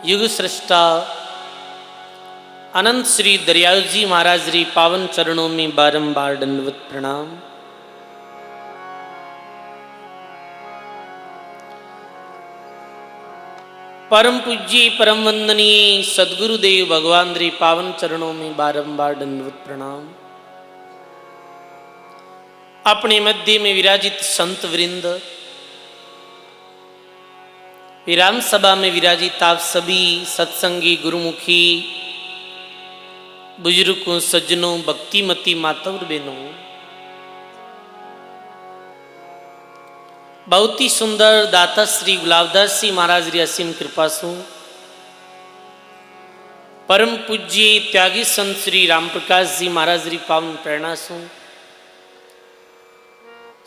युग सृष्टा अनंत श्री दरियाल जी महाराज री पावन चरणों में बारंबार दंडवत प्रणाम। परम पूज्य परम वंदनीय सदगुरुदेव भगवान री पावन चरणों में बारंबार दंडवत प्रणाम। अपने मध्य में विराजित संत वृंद, विराम सभा में विराजित आप सभी सत्संगी गुरुमुखी बुजुर्गों, सज्जनों, भक्तिमती माता और बहनों, बहुत ही सुंदर दाता श्री गुलाबदास जी महाराज री असीम कृपा सु परम पूज्य त्यागी संत श्री रामप्रकाश जी महाराज री पावन प्रेरणा सु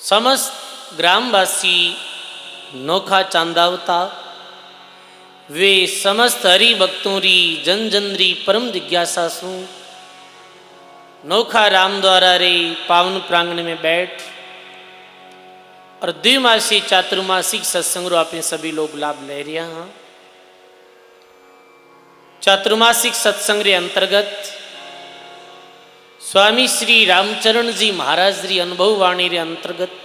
समस्त ग्रामवासी नोखा चांदावता वे समस्त हरि भक्तों री जन जन री परम जिज्ञासा सु नोखा राम द्वारा रे पावन प्रांगण में बैठ और द्विमासिक चातुर्मासिक सत्संग आप सभी लोग लाभ ले रहे हैं। चातुर्मासिक सत्संग रे अंतर्गत स्वामी श्री रामचरण जी महाराज री अनुभव वाणी रे अंतर्गत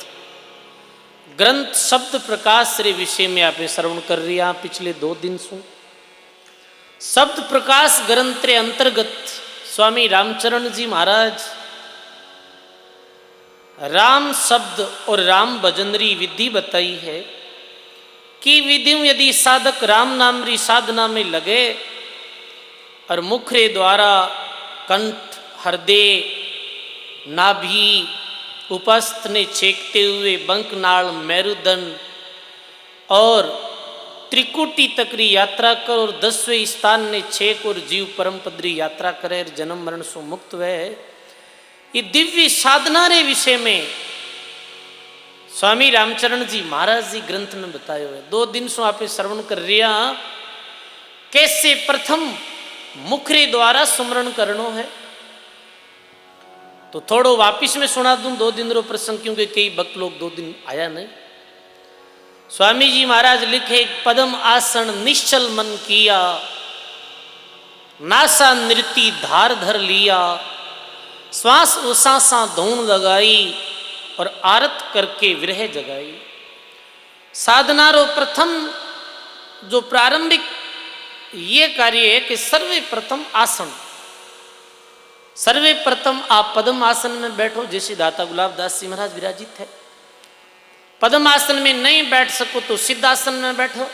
ग्रंथ शब्द प्रकाश रे विषय में आप श्रवण कर रही हैं। पिछले 2 दिन से शब्द प्रकाश ग्रंथ रे अंतर्गत स्वामी रामचरण जी महाराज राम शब्द और राम भजनरी विधि बताई है कि विधि यदि साधक राम नाम री साधना में लगे और मुख रे द्वारा कंठ, हृदय, नाभि, उपस्थ ने छेकते हुए बंकनाल, मेरुदंड और त्रिकुटी तक री यात्रा कर और 10वें स्थान ने छेक और जीव परम पद री यात्रा करे जन्म मरण से मुक्त वे। ये दिव्य साधना रे विषय में स्वामी रामचरण जी महाराज जी ग्रंथ में बताए हुए 2 दिन से आप श्रवण कर रिया कैसे प्रथम मुखरे द्वारा सुमरण करनो है। तो थोड़ो वापिस में सुना दूं 2 दिन रो प्रसंग, क्योंकि कई भक्त लोग 2 दिन आया नहीं। स्वामी जी महाराज लिखे, पदम आसन निश्चल मन किया, नासा नृति धार धर लिया, श्वास उसासा धून लगाई और आरत करके विरह जगाई। साधना रो प्रथम जो प्रारंभिक ये कार्य है कि सर्वे प्रथम आसन, सर्वे प्रथम आप पद्म आसन में बैठो। जैसे दाता गुलाबदास जी महाराज विराजित है, पद्म आसन में नहीं बैठ सको तो सिद्धासन में बैठो।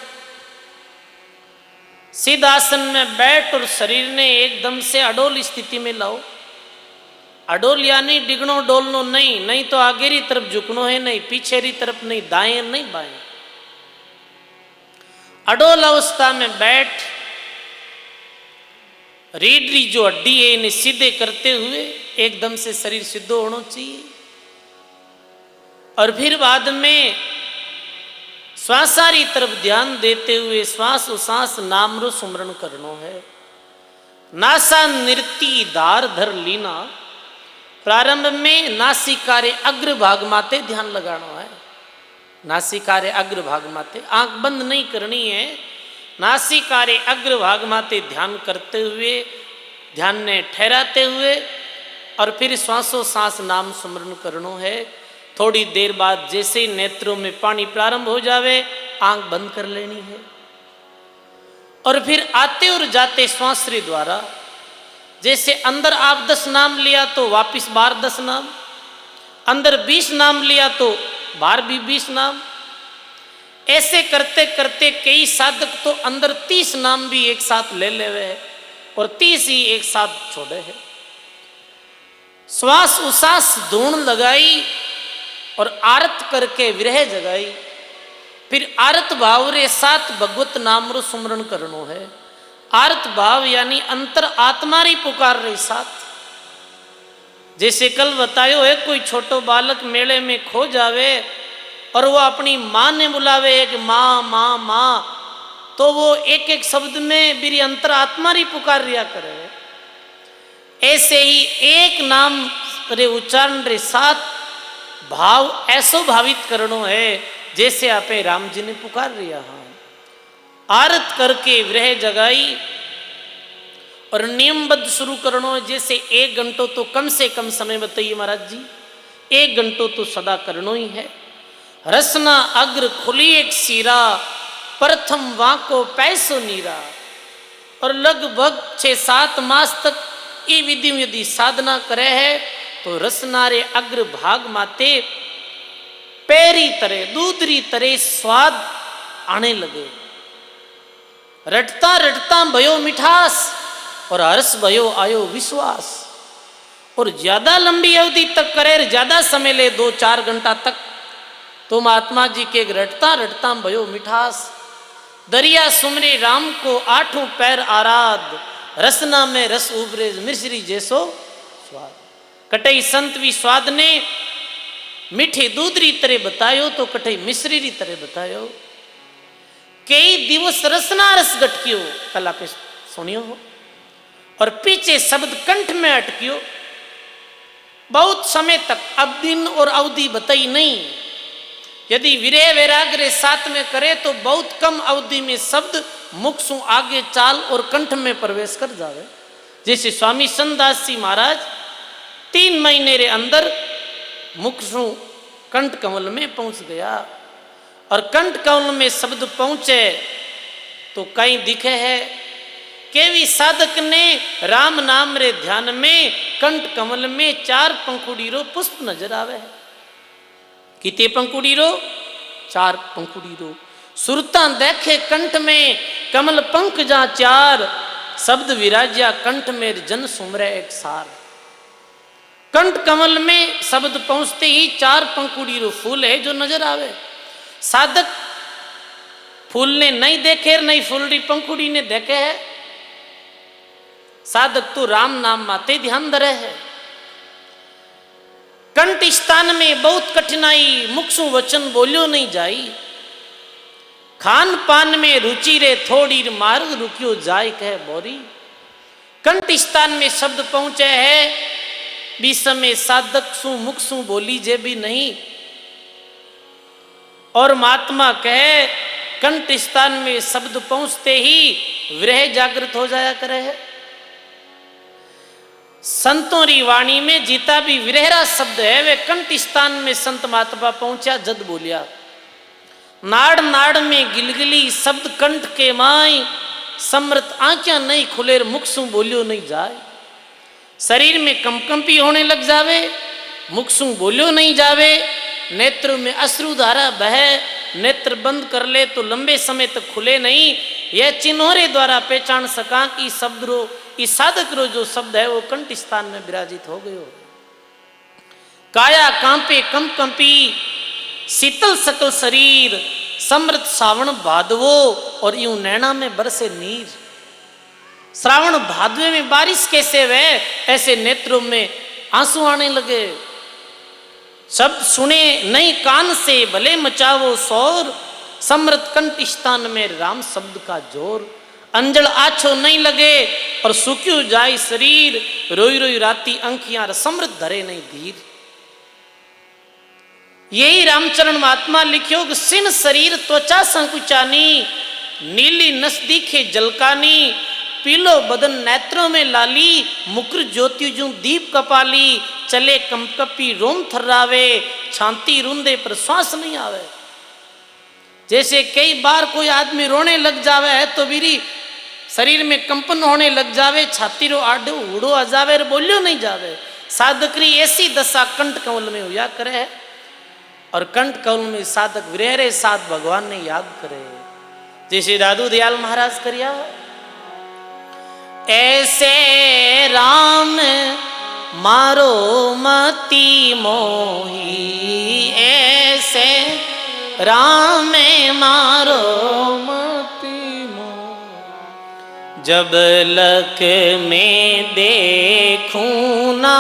सिद्धासन में बैठ और शरीर ने एकदम से अडोल स्थिति में लाओ। अडोल यानी डिगनो डोलनो नहीं, नहीं तो आगे री तरफ झुकनो है, नहीं पीछे री तरफ, नहीं दाएं नहीं बाएं। अडोल अवस्था में बैठ रीढ़ री जो हड्डी है इन्हें सीधे करते हुए एकदम से शरीर सिद्ध होना चाहिए। और फिर बाद में श्वासारी तरफ ध्यान देते हुए श्वास उश्वास नाम रो सुमरण करनो है। नासा नृति धार धर लीना, प्रारंभ में नासिका रे अग्र भाग माते ध्यान लगाना है। नासिका रे अग्र भाग माते, आंख बंद नहीं करनी है। नासिका रे अग्र भाग माते ध्यान करते हुए, ध्यान ने ठहराते हुए और फिर श्वासों सांस नाम सुमरण करनो है। थोड़ी देर बाद जैसे नेत्रों में पानी प्रारंभ हो जावे आंख बंद कर लेनी है और फिर आते और जाते श्वास रे द्वारा, जैसे अंदर आप 10 नाम लिया तो वापिस बाहर 10 नाम, अंदर 20 नाम लिया तो बाहर भी 20 नाम। ऐसे करते करते कई साधक तो अंदर 30 नाम भी एक साथ ले लेवे है और 30 ही एक साथ छोड़े है। श्वास उश्वास धून लगाई और आरत करके विरह जगाई। फिर आरत भाव रे साथ भगवत नाम रो सुमरण करनो है। आर्त भाव यानी अंतर आत्मा री पुकार रे साथ। जैसे कल बतायो है, कोई छोटो बालक मेले में खो जावे और वो अपनी माँ ने बुलावे है कि माँ माँ माँ, तो वो एक एक शब्द में मेरी अंतर आत्मा री पुकार रिया करे। ऐसे ही एक नाम रे उच्चारण रे साथ भाव ऐसो भावित करनो है जैसे आपे राम जी ने पुकार रिया। हाँ, आरत करके विरह जगाई और नियमबद्ध शुरू करनो। जैसे 1 घंटो तो कम से कम समय बताइए महाराज जी, 1 घंटो तो सदा करनो ही है। रसना अग्र खुली एक सीरा, प्रथम वाको पैसो नीरा। और लगभग 6-7 मास तक ये विधि यदि साधना करे है तो रसनारे अग्र भाग माते पैरी तरह दूधरी तरह स्वाद आने लगे। रटता रटता भयो मिठास और हर्ष भयो आयो विश्वास। और ज्यादा लंबी अवधि तक करे, ज्यादा समय ले 2-4 घंटा तक, तो महात्मा जी के रटता रटता भयो मिठास। दरिया सुमरे राम को 8 पैर आराध, रसना में रस उभरे मिश्री जैसो स्वाद। कटई संत भी स्वाद ने मीठे दूध री तरह बतायो तो कटई मिश्री री तरह बतायो। कई दिवस रसना रस गटकियो, कल आप सुनियो हो। और पीछे शब्द कंठ में अटकियो बहुत समय तक। अब दिन और अवधि बताई नहीं। यदि विरह वैराग्य साथ में करे तो बहुत कम अवधि में शब्द मुख से आगे चाल और कंठ में प्रवेश कर जावे। जैसे स्वामी संतदास जी महाराज 3 महीने रे अंदर मुख से कंठ कमल में पहुंच गया। और कंठ कमल में शब्द पहुंचे तो कहीं दिखे है केवी साधक ने राम नाम रे ध्यान में कंठ कमल में 4 पंखुड़ी रो पुष्प नजर आवे है। कितने पंखुड़ी रो? 4 पंखुड़ी रो। सुरता देखे कंठ में कमल पंख जा 4, शब्द विराज्या कंठ में जन सुमरे एक सार। कंठ कमल में शब्द पहुंचते ही 4 पंखुड़ी रो फूल है जो नजर आवे। साधक फूल ने नहीं देखे, नहीं फूल री पंखुड़ी ने देखे है। साधक तो राम नाम माते ध्यान धरे है। कंठ स्थान में बहुत कठिनाई, मुख से वचन बोलियो नहीं जाई। खान पान में रुचि रे थोड़ी मार्ग रुकियो जाय कह बोरी। कंठ स्थान में शब्द पहुंचे है, बीच में साधक सु मुख सु बोली जे भी नहीं। और महात्मा कहे कंठ स्थान में शब्द पहुंचते ही विरह जागृत हो जाया करे है। संतों री वाणी में जीता भी विरहरा शब्द है वे कंठ स्थान में संत महात्मा पहुंचा जद बोलिया। नाड़ नाड़ में गिलगिली शब्द कंठ के माई, समृत आंखें नहीं खुले मुख सु बोलियो नहीं जाए। शरीर में कंपकंपी होने लग जावे, मुख सु बोलियो नहीं जावे। नेत्र में अश्रु धारा बहे, नेत्र बंद कर ले तो लंबे समय तक खुले नहीं। यह चिन्होरे द्वारा पहचान सका कि शब्द रो इस साधक रो जो शब्द है वो कंठ स्थान में विराजित हो गयो। काया कांपे कंपी शीतल सकल शरीर, समृत सावण भादवो और यूं नैना में बरसे नीर। श्रावण भादवे में बारिश कैसे वे, ऐसे नेत्रों में आंसू आने लगे। शब्द सुने नहीं कान से भले मचावो शोर, समृत कंठ स्थान में राम शब्द का जोर। अंजल आछो नहीं लगे और सुक्यू जाय शरीर, रोई रोई राती अंखियां समृत धरे नहीं धीर। यही रामचरण महात्मा लिखियो कि सिन शरीर त्वचा संकुचानी, नीली नस दिखे जलकानी। पीलो बदन नेत्रों में लाली, मुकुर ज्योति जू दीप कपाली। चले कंपकपी रोम थर्रावे, छांती रूंदे पर श्वास नहीं आवे। जैसे कई बार कोई आदमी रोने लग जावे है तो मेरी शरीर में कंपन होने लग जावे, छाती रो आडो उड़ो आ जावे, बोलियो नहीं जावे। साधक री ऐसी दशा कंठ कमल में हुआ करे है। और कंठ कमल में साधक विरह रे साथ भगवान ने याद करे। जैसे दादू दयाल महाराज करिया, ऐसे राम मारो मती मोही, ऐसे राम मारो मती मोही। जब लक में देखूं ना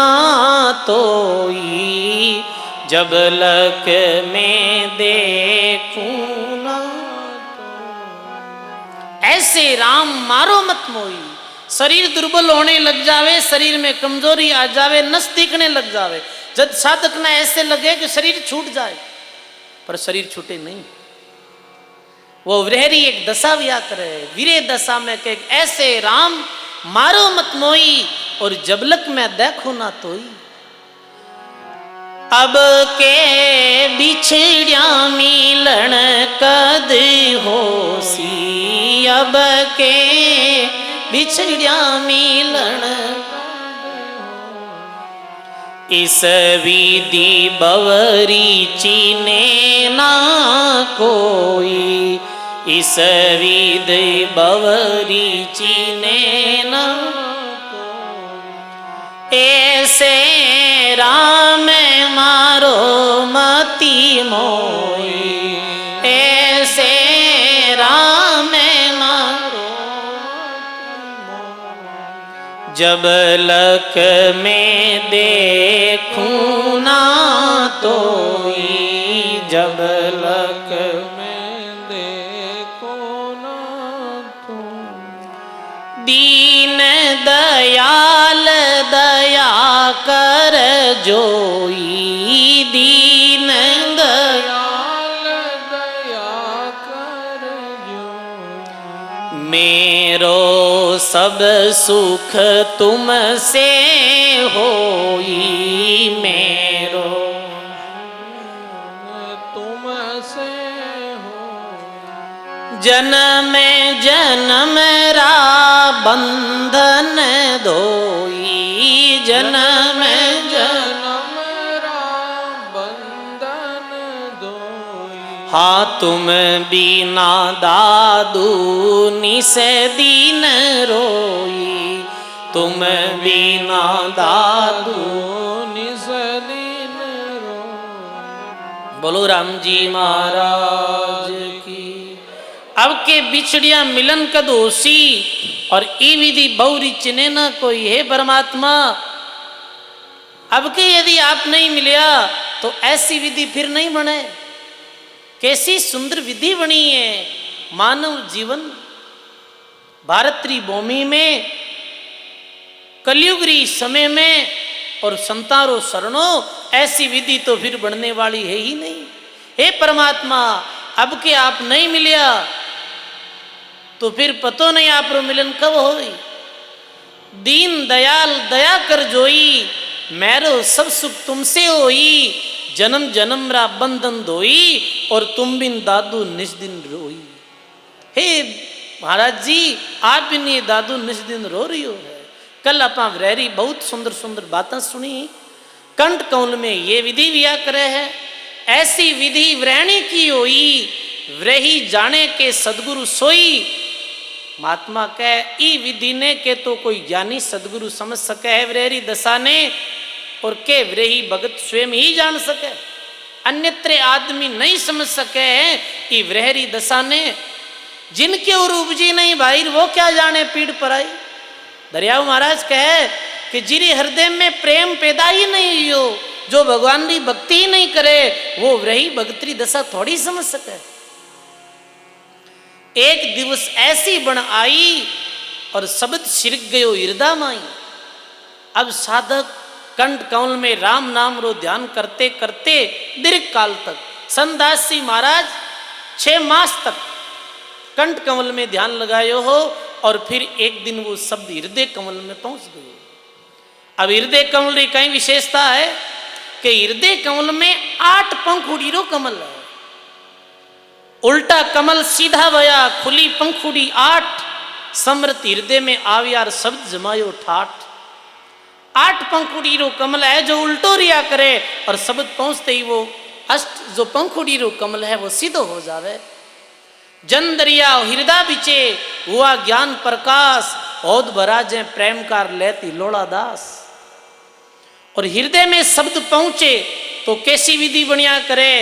तोई, जब लक में देखूं ना तोई। ऐसे राम मारो मत मोई। शरीर दुर्बल होने लग जावे, शरीर में कमजोरी आ जावे, नस दिखने लग जावे। जब साधक ना ऐसे लगे कि शरीर छूट जाए, पर शरीर छूटे नहीं। वो व्रहेरी एक दशा व्या करे, वीरे दशा में के ऐसे राम मारो मत मोई, और जबलक में देखो ना तोई। अब के बिछड़िया मिलन कद होसी, अब के बिछड़िया मिलन, इस विधि बवरी चीने ना कोई, इस विधि बवरी चीने ना कोई। ऐसे राम मारो मति मोई, ऐसे राम मारो, जब लक में देखूं ना तोई, जब लक में देखूं ना तोई। दीन दयाल दया कर जोई, दीन दयाल दया कर जोई। मेरो सब सुख तुमसे होई, मेरो तुमसे हो। जन्म जन्म रा बंधन धोई, जन्म जन्म रा बंधन धोई। हाँ तुम बिना दादू निस दिन रोई, तुम बिना दादू निस दिन रोई। बोलो राम जी महाराज की। अब के बिछड़िया मिलन कद होसी, और ई विधि बहुरी चिने न कोई। है परमात्मा, अब के यदि आप नहीं मिलिया तो ऐसी विधि फिर नहीं बने। कैसी सुंदर विधि बनी है। मानव जीवन भारतरी भूमि में कलयुगरी समय में और संतारो शरणों, ऐसी विधि तो फिर बनने वाली है ही नहीं। हे परमात्मा, अब के आप नहीं मिलिया तो फिर पतो नहीं आप रो मिलन कब होई। दीन दयाल दया कर जोई, मेरो सब सुख तुमसे होई। जन्म जन्म रा बंधन धोई, और तुम बिन दादू निस दिन रोई। हे महाराज जी, आप बिन ये दादू निस दिन रो रही हो है। कल अपा व्रहेरी बहुत सुंदर सुंदर बातें सुनी। कंठ कौल में ये विधि विया करे है। ऐसी विधि व्रहणी की होई, व्रही जाने के सदगुरु सोई। महात्मा कह ई विधि ने के तो कोई ज्ञानी सदगुरु समझ सके है व्रहेरी दशा ने, और के व्रही भगत स्वयं ही जान सके। अन्यत्र आदमी नहीं समझ सके है कि व्रहेरी दशा ने। जिनके और उपजी नहीं भाई, वो क्या जाने पीड़ पर आई। दरियाव महाराज कहे कि जिरी हृदय में प्रेम पैदा ही नहीं हो, जो भगवान की भक्ति ही नहीं करे, वो व्रही भगतरी दशा थोड़ी समझ सके। एक दिवस ऐसी बन आई और शब्द छिड़क गयो हृदय माई। अब साधक कंठ कौल में राम नाम रो ध्यान करते करते दीर्घ काल तक, संदास जी महाराज 6 मास तक कंठ कमल में ध्यान लगायो हो, और फिर एक दिन वो शब्द हृदय कमल में पहुंच गए। अब हृदय कमल की कई विशेषता है कि हृदय कमल में 8 पंखुड़ी रो कमल है। उल्टा कमल सीधा बया, खुली पंखुड़ी 8, समृत हृदय में आवियार शब्द जमायो ठाठ। 8 पंखुड़ी रो कमल है जो उल्टो रिया करे, और शब्द पहुंचते ही वो अष्ट जो पंखुड़ी रो कमल है वो सीधो हो जावे। जन दरिया हृदय बिचे हुआ ज्ञान प्रकाश, औद भराजे प्रेमकार लेती लोड़ा दास। और हृदय में शब्द पहुंचे तो कैसी विधि बनिया करे।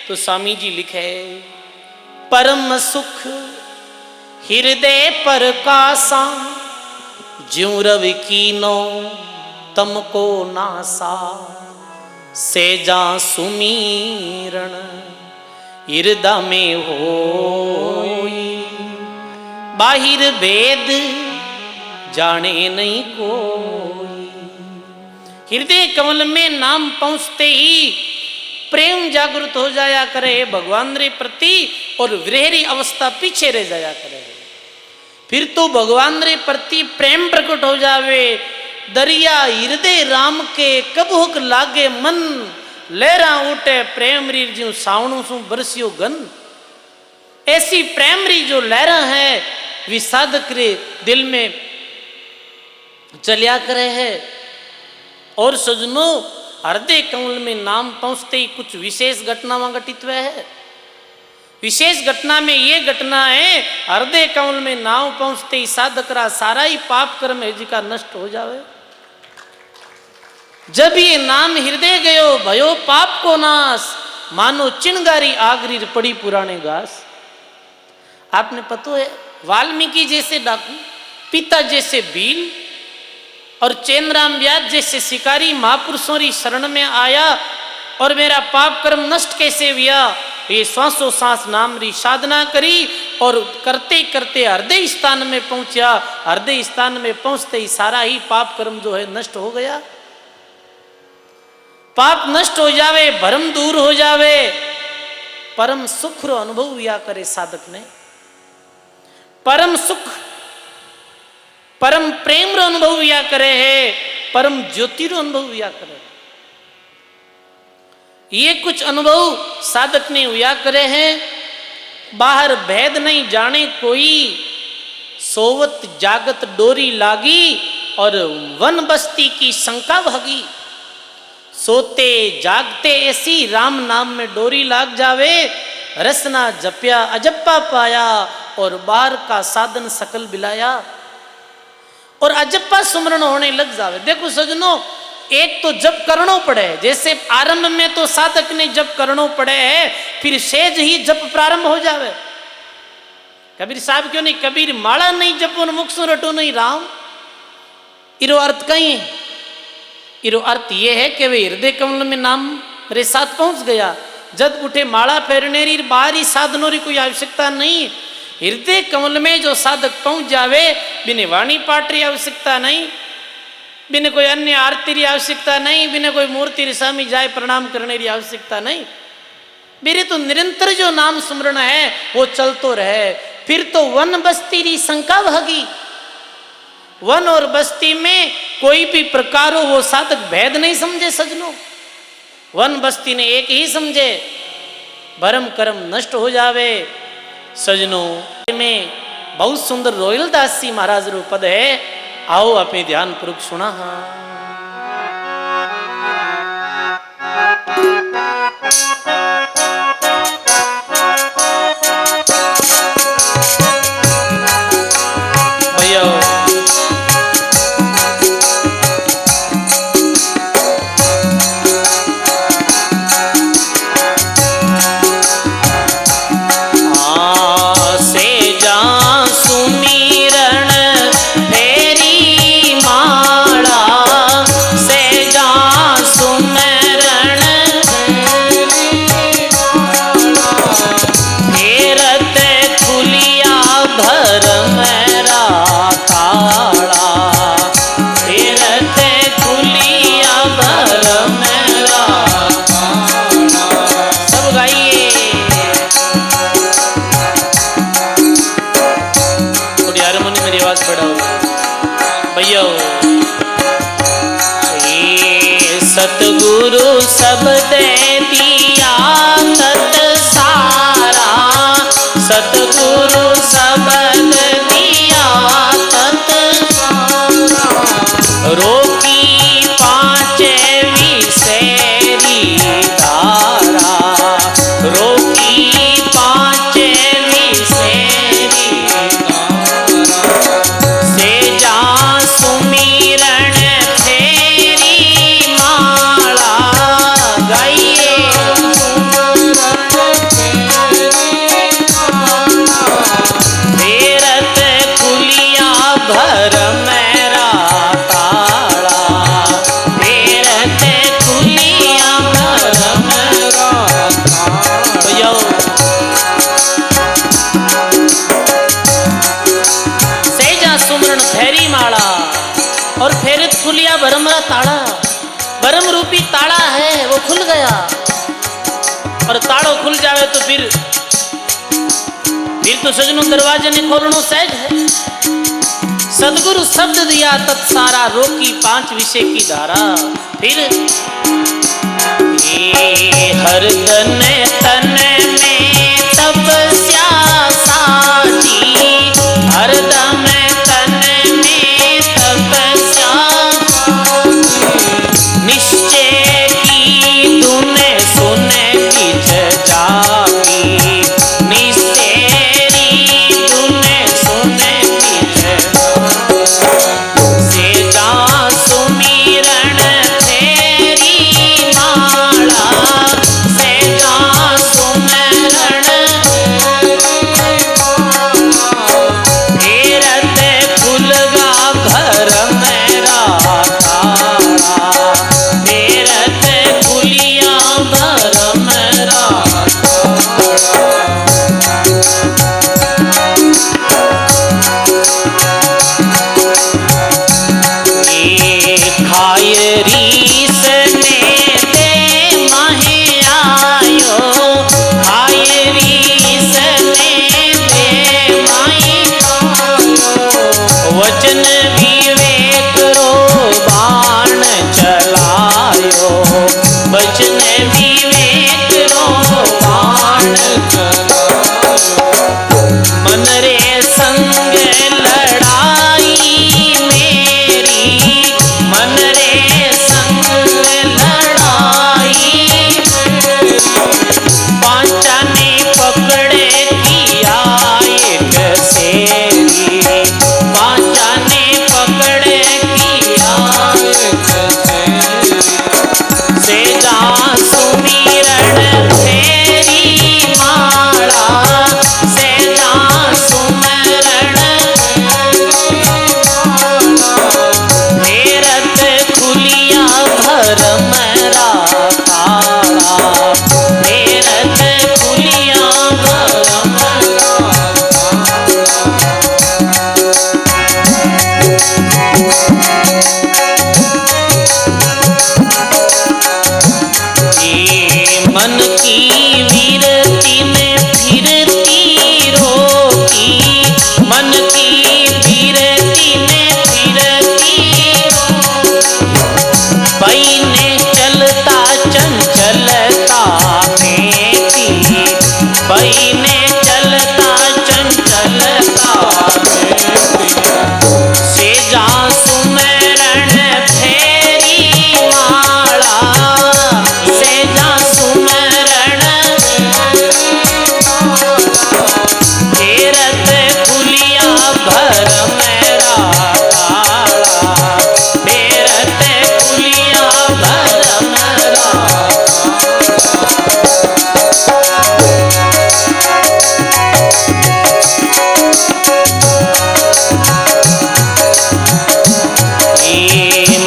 तो स्वामी जी लिखे, परम सुख हृदय प्रकाशा, ज्यों रवि कीनो तमको नासा। सेजा सुमीरण हृदय में होई, बाहिर भेद जाने नहीं कोई। हृदय कमल में नाम पहुंचते ही प्रेम जागृत हो जाया करे भगवान रे प्रति, और विरहरी अवस्था पीछे रह जाया करे। फिर तो भगवान रे प्रति प्रेम प्रकट हो जावे। दरिया हृदय राम के कब हुक लागे मन, लहरा उठे प्रेम री ज्यों सावणों सु बरसियो गन। ऐसी प्रेम री जो लहरा है वे साधक रे दिल में चलिया करे है। और सजनों हृदय कमल में नाम पहुंचते ही कुछ विशेष घटना वहां घटित हुआ है। विशेष घटना में ये घटना है, हृदय कमल में नाम पहुंचते ही साधक रा सारा ही पाप कर्म है जी का नष्ट हो जावे। जब ये नाम हृदय गयो भयो पाप को नाश, मानो चिंगारी आगरी पड़ी पुराने घास। आपने पता है वाल्मीकि जैसे डाकू, पिता जैसे बील और चैनराम व्यास जैसे शिकारी महापुरुषों की शरण में आया और मेरा पाप कर्म नष्ट कैसे हुआ। ये श्वासों सांस नाम री साधना करी और करते करते हृदय स्थान में पहुंचा। हृदय स्थान में पहुंचते ही सारा ही पाप कर्म जो है नष्ट हो गया। पाप नष्ट हो जावे, भरम दूर हो जावे, परम सुख रो अनुभव हुआ करे साधक ने। परम सुख परम प्रेम रो अनुभव हुआ करे है, परम ज्योति रो अनुभव हुआ करे। ये कुछ अनुभव साधक ने हुआ करे हैं। बाहर भेद नहीं जाने कोई, सोवत जागत डोरी लागी और वन बस्ती की शंका भागी। सोते जागते ऐसी राम नाम में डोरी लाग जावे, रसना जप्या अजप्पा पाया और बाहर का साधन सकल बिलाया और अजप्पा सुमरण होने लग जावे। देखो सजनों, एक तो जप करनो पड़े, जैसे आरंभ में तो साधक ने जप करनो पड़े है, फिर सेज ही जप प्रारंभ हो जावे। कबीर साहब क्यों नहीं, कबीर माला नहीं जपो मुख सु रटो नहीं राम। इरो अर्थ कहीं है, इरो अर्थ ये है कि वे हृदय कमल में नाम मेरे साथ पहुंच गया। जब उठे माला फेरने री बाहरी साधनों की कोई आवश्यकता नहीं। हृदय कमल में जो साधक पहुंच जावे, बिने वाणी पाठ री आवश्यकता नहीं, बिना कोई अन्य आरती री आवश्यकता नहीं, बिना कोई मूर्ति री सामी जाए प्रणाम करने री आवश्यकता नहीं। मेरे तो निरंतर जो नाम स्मरण है वो चलतो रहे। फिर तो वन बस्ती री शंका भागी। वन और बस्ती में कोई भी प्रकार हो वो साधक भेद नहीं समझे सजनों। वन बस्ती ने एक ही समझे, भरम कर्म नष्ट हो जावे। सजनों में बहुत सुंदर रोहिलदास जी महाराज रो पद है, आओ अपने ध्यान पूर्वक सुना। भैया सतगुरु सब दे दिया तत सारा, सतगुरु सब दे दिया तत सारा। रोकी पांचे विसेरी धारा, रोकी पांचे विसेरी धारा। से जा सुमिरण और फेरित खुलिया भरमरा ताड़ा, भरम रूपी ताड़ा है वो खुल गया। और ताड़ो खुल जावे तो फिर फिर तो सजनों दरवाजे ने खोलनो सहज है। सदगुरु शब्द दिया तत्सारा, रोकी 5 विषय की धारा। फिर हर तन तन में तपस्या साची, हर दम तन में तपस्या, निश्चय की तूने सुने बीच जागी, निश्चयरी तूने सुने बीच, से जा सुमिरन तेरी माला, से जा सुमिरन फेरत खुलगा घर मेरा तारा, फेरत खुलिया भर मेरा। खाय रीस में दे माहे आयो, खाय रीस में दे माही, वचन विवेक रो बाण चलायो, वचन विवेक रो बाण चलायो। मन रे संग लड़ाई मेरी, मन रे संग लड़ाई, पांचा ने पकड़े किया एक सेरी, पांचा ने पकड़े किया एक सेरी, से जा सुमिरन तेरी माला, से जा सुमिरन फेरत खुलिया भर मेरा तारा, फेरत खुलिया भर मेरा तारा। मन की वीरती में फिरती रोकी, मन की वीरती में फिरती, बईने चलता चंचलता मेरी, बईने चलता चंचलता मेरी, से जा सुमिरन फेरी माला, से जा सुमिरन फेरत खुलिया भर मेरा तारा, फेरत खुलिया भर मेरा।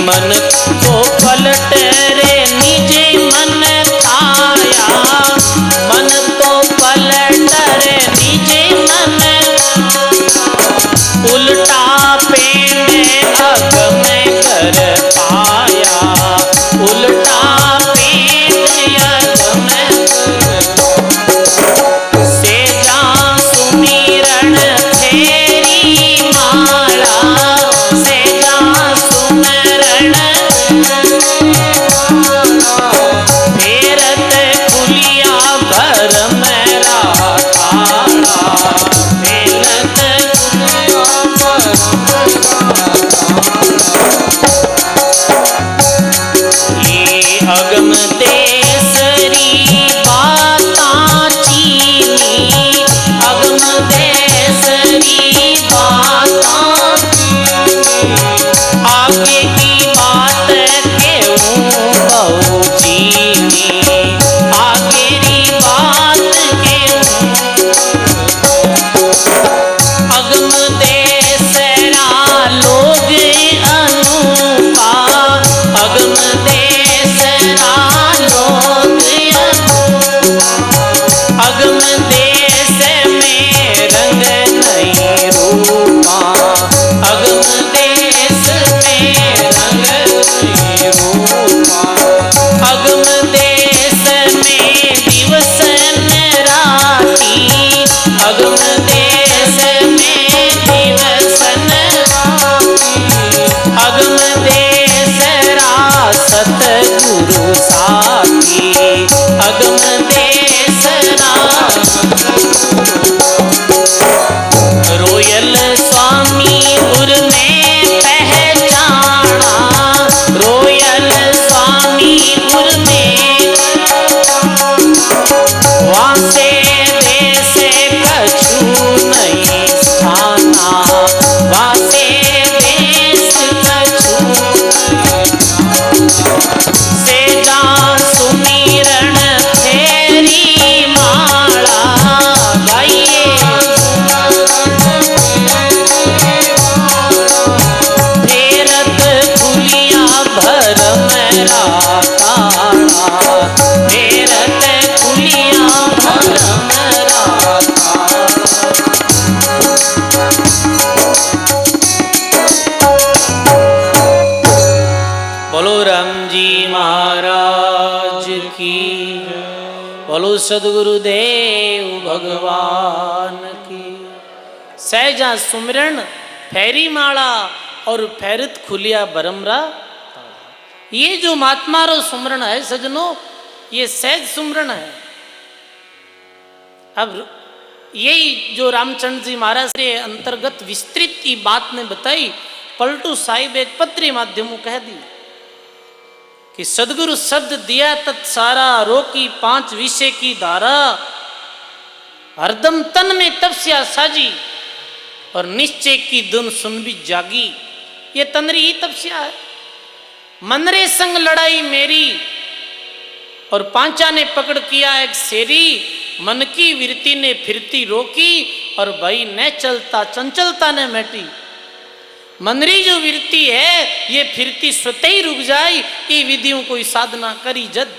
मन को पलट रे निज मन आया, मन तो पलट रे निज मन, उल्टा पेंडे अग में कर पाया, उल्टा पेंडे अग में कर, से जा सुमिरन तेरी माला, से जा सुमिरन फेरत खुलिया भर मेरा तारा, फेरत खुलिया भर मेरा। ये अगम देसरी बातां चीनी, अगम देसरी बातां आगे की बात केहूं बहु चीनी, आगे की बात केहूं, अगम देसरा लोग सदगुरुदेव भगवान की। सहजा सुमिरन फेरी माला और फेरत खुलिया बरमरा। ये जो महात्मा रो सुमरण है सजनो, ये सहज सुमरण है। अब यही जो रामचंद्र जी महाराज के अंतर्गत विस्तृत की बात ने बताई, पलटू साहिब एक पत्री माध्यम कह दी कि सदगुरु शब्द दिया तत्सारा, रोकी 5 विषय की धारा, हरदम तन में तपस्या साजी और निश्चय की धुन सुन भी जागी। ये तनरी ही तपस्या है। मनरे संग लड़ाई मेरी और पांचा ने पकड़ किया एक शेरी, मन की विरती ने फिरती रोकी और भाई न चलता चंचलता ने मैटी। मनरी जो विरती है ये फिरती स्वतः ही रुक जाए, ये विधियों कोई साधना करी जद।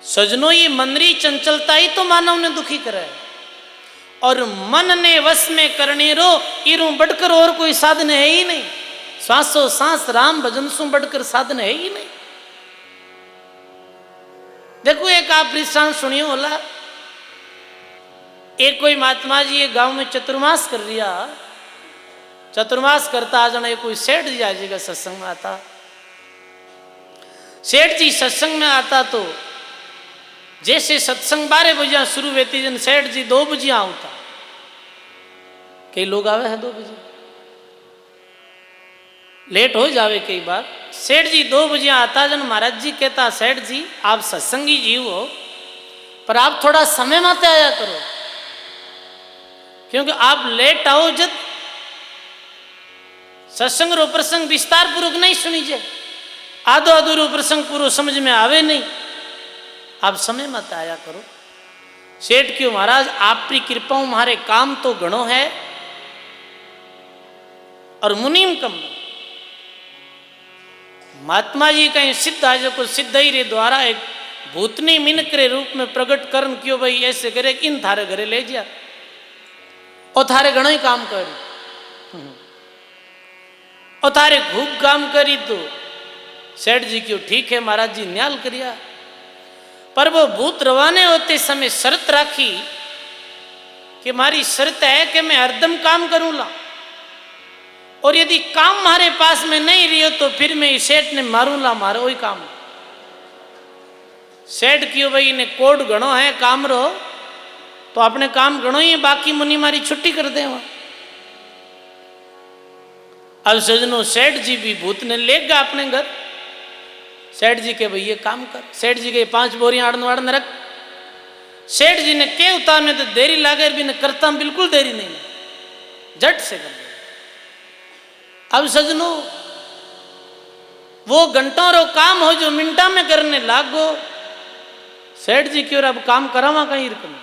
सजनो ये मनरी चंचलता ही तो मानव ने दुखी करे, और मन ने वश में करने रो इरू बढ़कर और कोई साधन है ही नहीं। श्वासो सांस राम भजन सु बढ़कर साधन है ही नहीं। देखो एक आप दृष्टांत सुनियो होला, एक कोई महात्मा जी एक गांव में चतुर्मास कर रिया। चतुर्मास करता आ जाना कोई सेठ जी आ जाएगा सत्संग में आता। सेठ जी सत्संग में आता तो जैसे सत्संग 12 बजे शुरू होती जन सेठ जी 2 बजे आता। कई लोग आवे हैं 2 बजे, लेट हो जावे कई बार। सेठ जी 2 बजे आता जन महाराज जी कहता सेठ जी आप सत्संगी जीव हो, पर आप थोड़ा समय माते आया करो, क्योंकि आप लेट आओ जब सत्संग रो प्रसंग विस्तार पूर्वक नहीं सुनीजे, आधो अधूरो प्रसंग पूरा समझ में आवे नहीं, आप समय मत आया करो। सेठ क्यों महाराज आपकी कृपा हमारे काम तो गणो है और मुनीम कम। महात्मा जी कहीं सिद्ध आज को सिद्ध ही रे द्वारा एक भूतनी मिनक रे रूप में प्रकट करन क्यों भाई ऐसे करे इन थारे घरे ले जा और थारे घणो ही काम कर और थारे खूब काम करी। तो सेठ जी क्यों ठीक है महाराज जी न्याल करिया, पर वो भूत रवाने होते समय शर्त राखी कि मारी शर्त है कि मैं हरदम काम करूंगा, और यदि काम हमारे पास में नहीं रही हो तो फिर मैं सेठ ने मारूंगा मारो वही काम। सेठ क्यों भाई ने कोड गणो है काम रो तो अपने काम गणो ही, बाकी मुनि मारी छुट्टी कर दे वहां। अब सजनो सेठ जी भी भूत ने ले गया अपने घर। सेठ जी के भाई ये काम कर, सेठ जी के 5 बोरियां आड़न वाड़न रख। सेठ जी ने के उतार में तो देरी लागे भी ने करता बिल्कुल देरी नहीं, झट से कर। अब सजनो वो घंटों रो काम हो जो मिनटा में करने लागो। सेठ जी क्यों अब काम करावा कहीं रकम।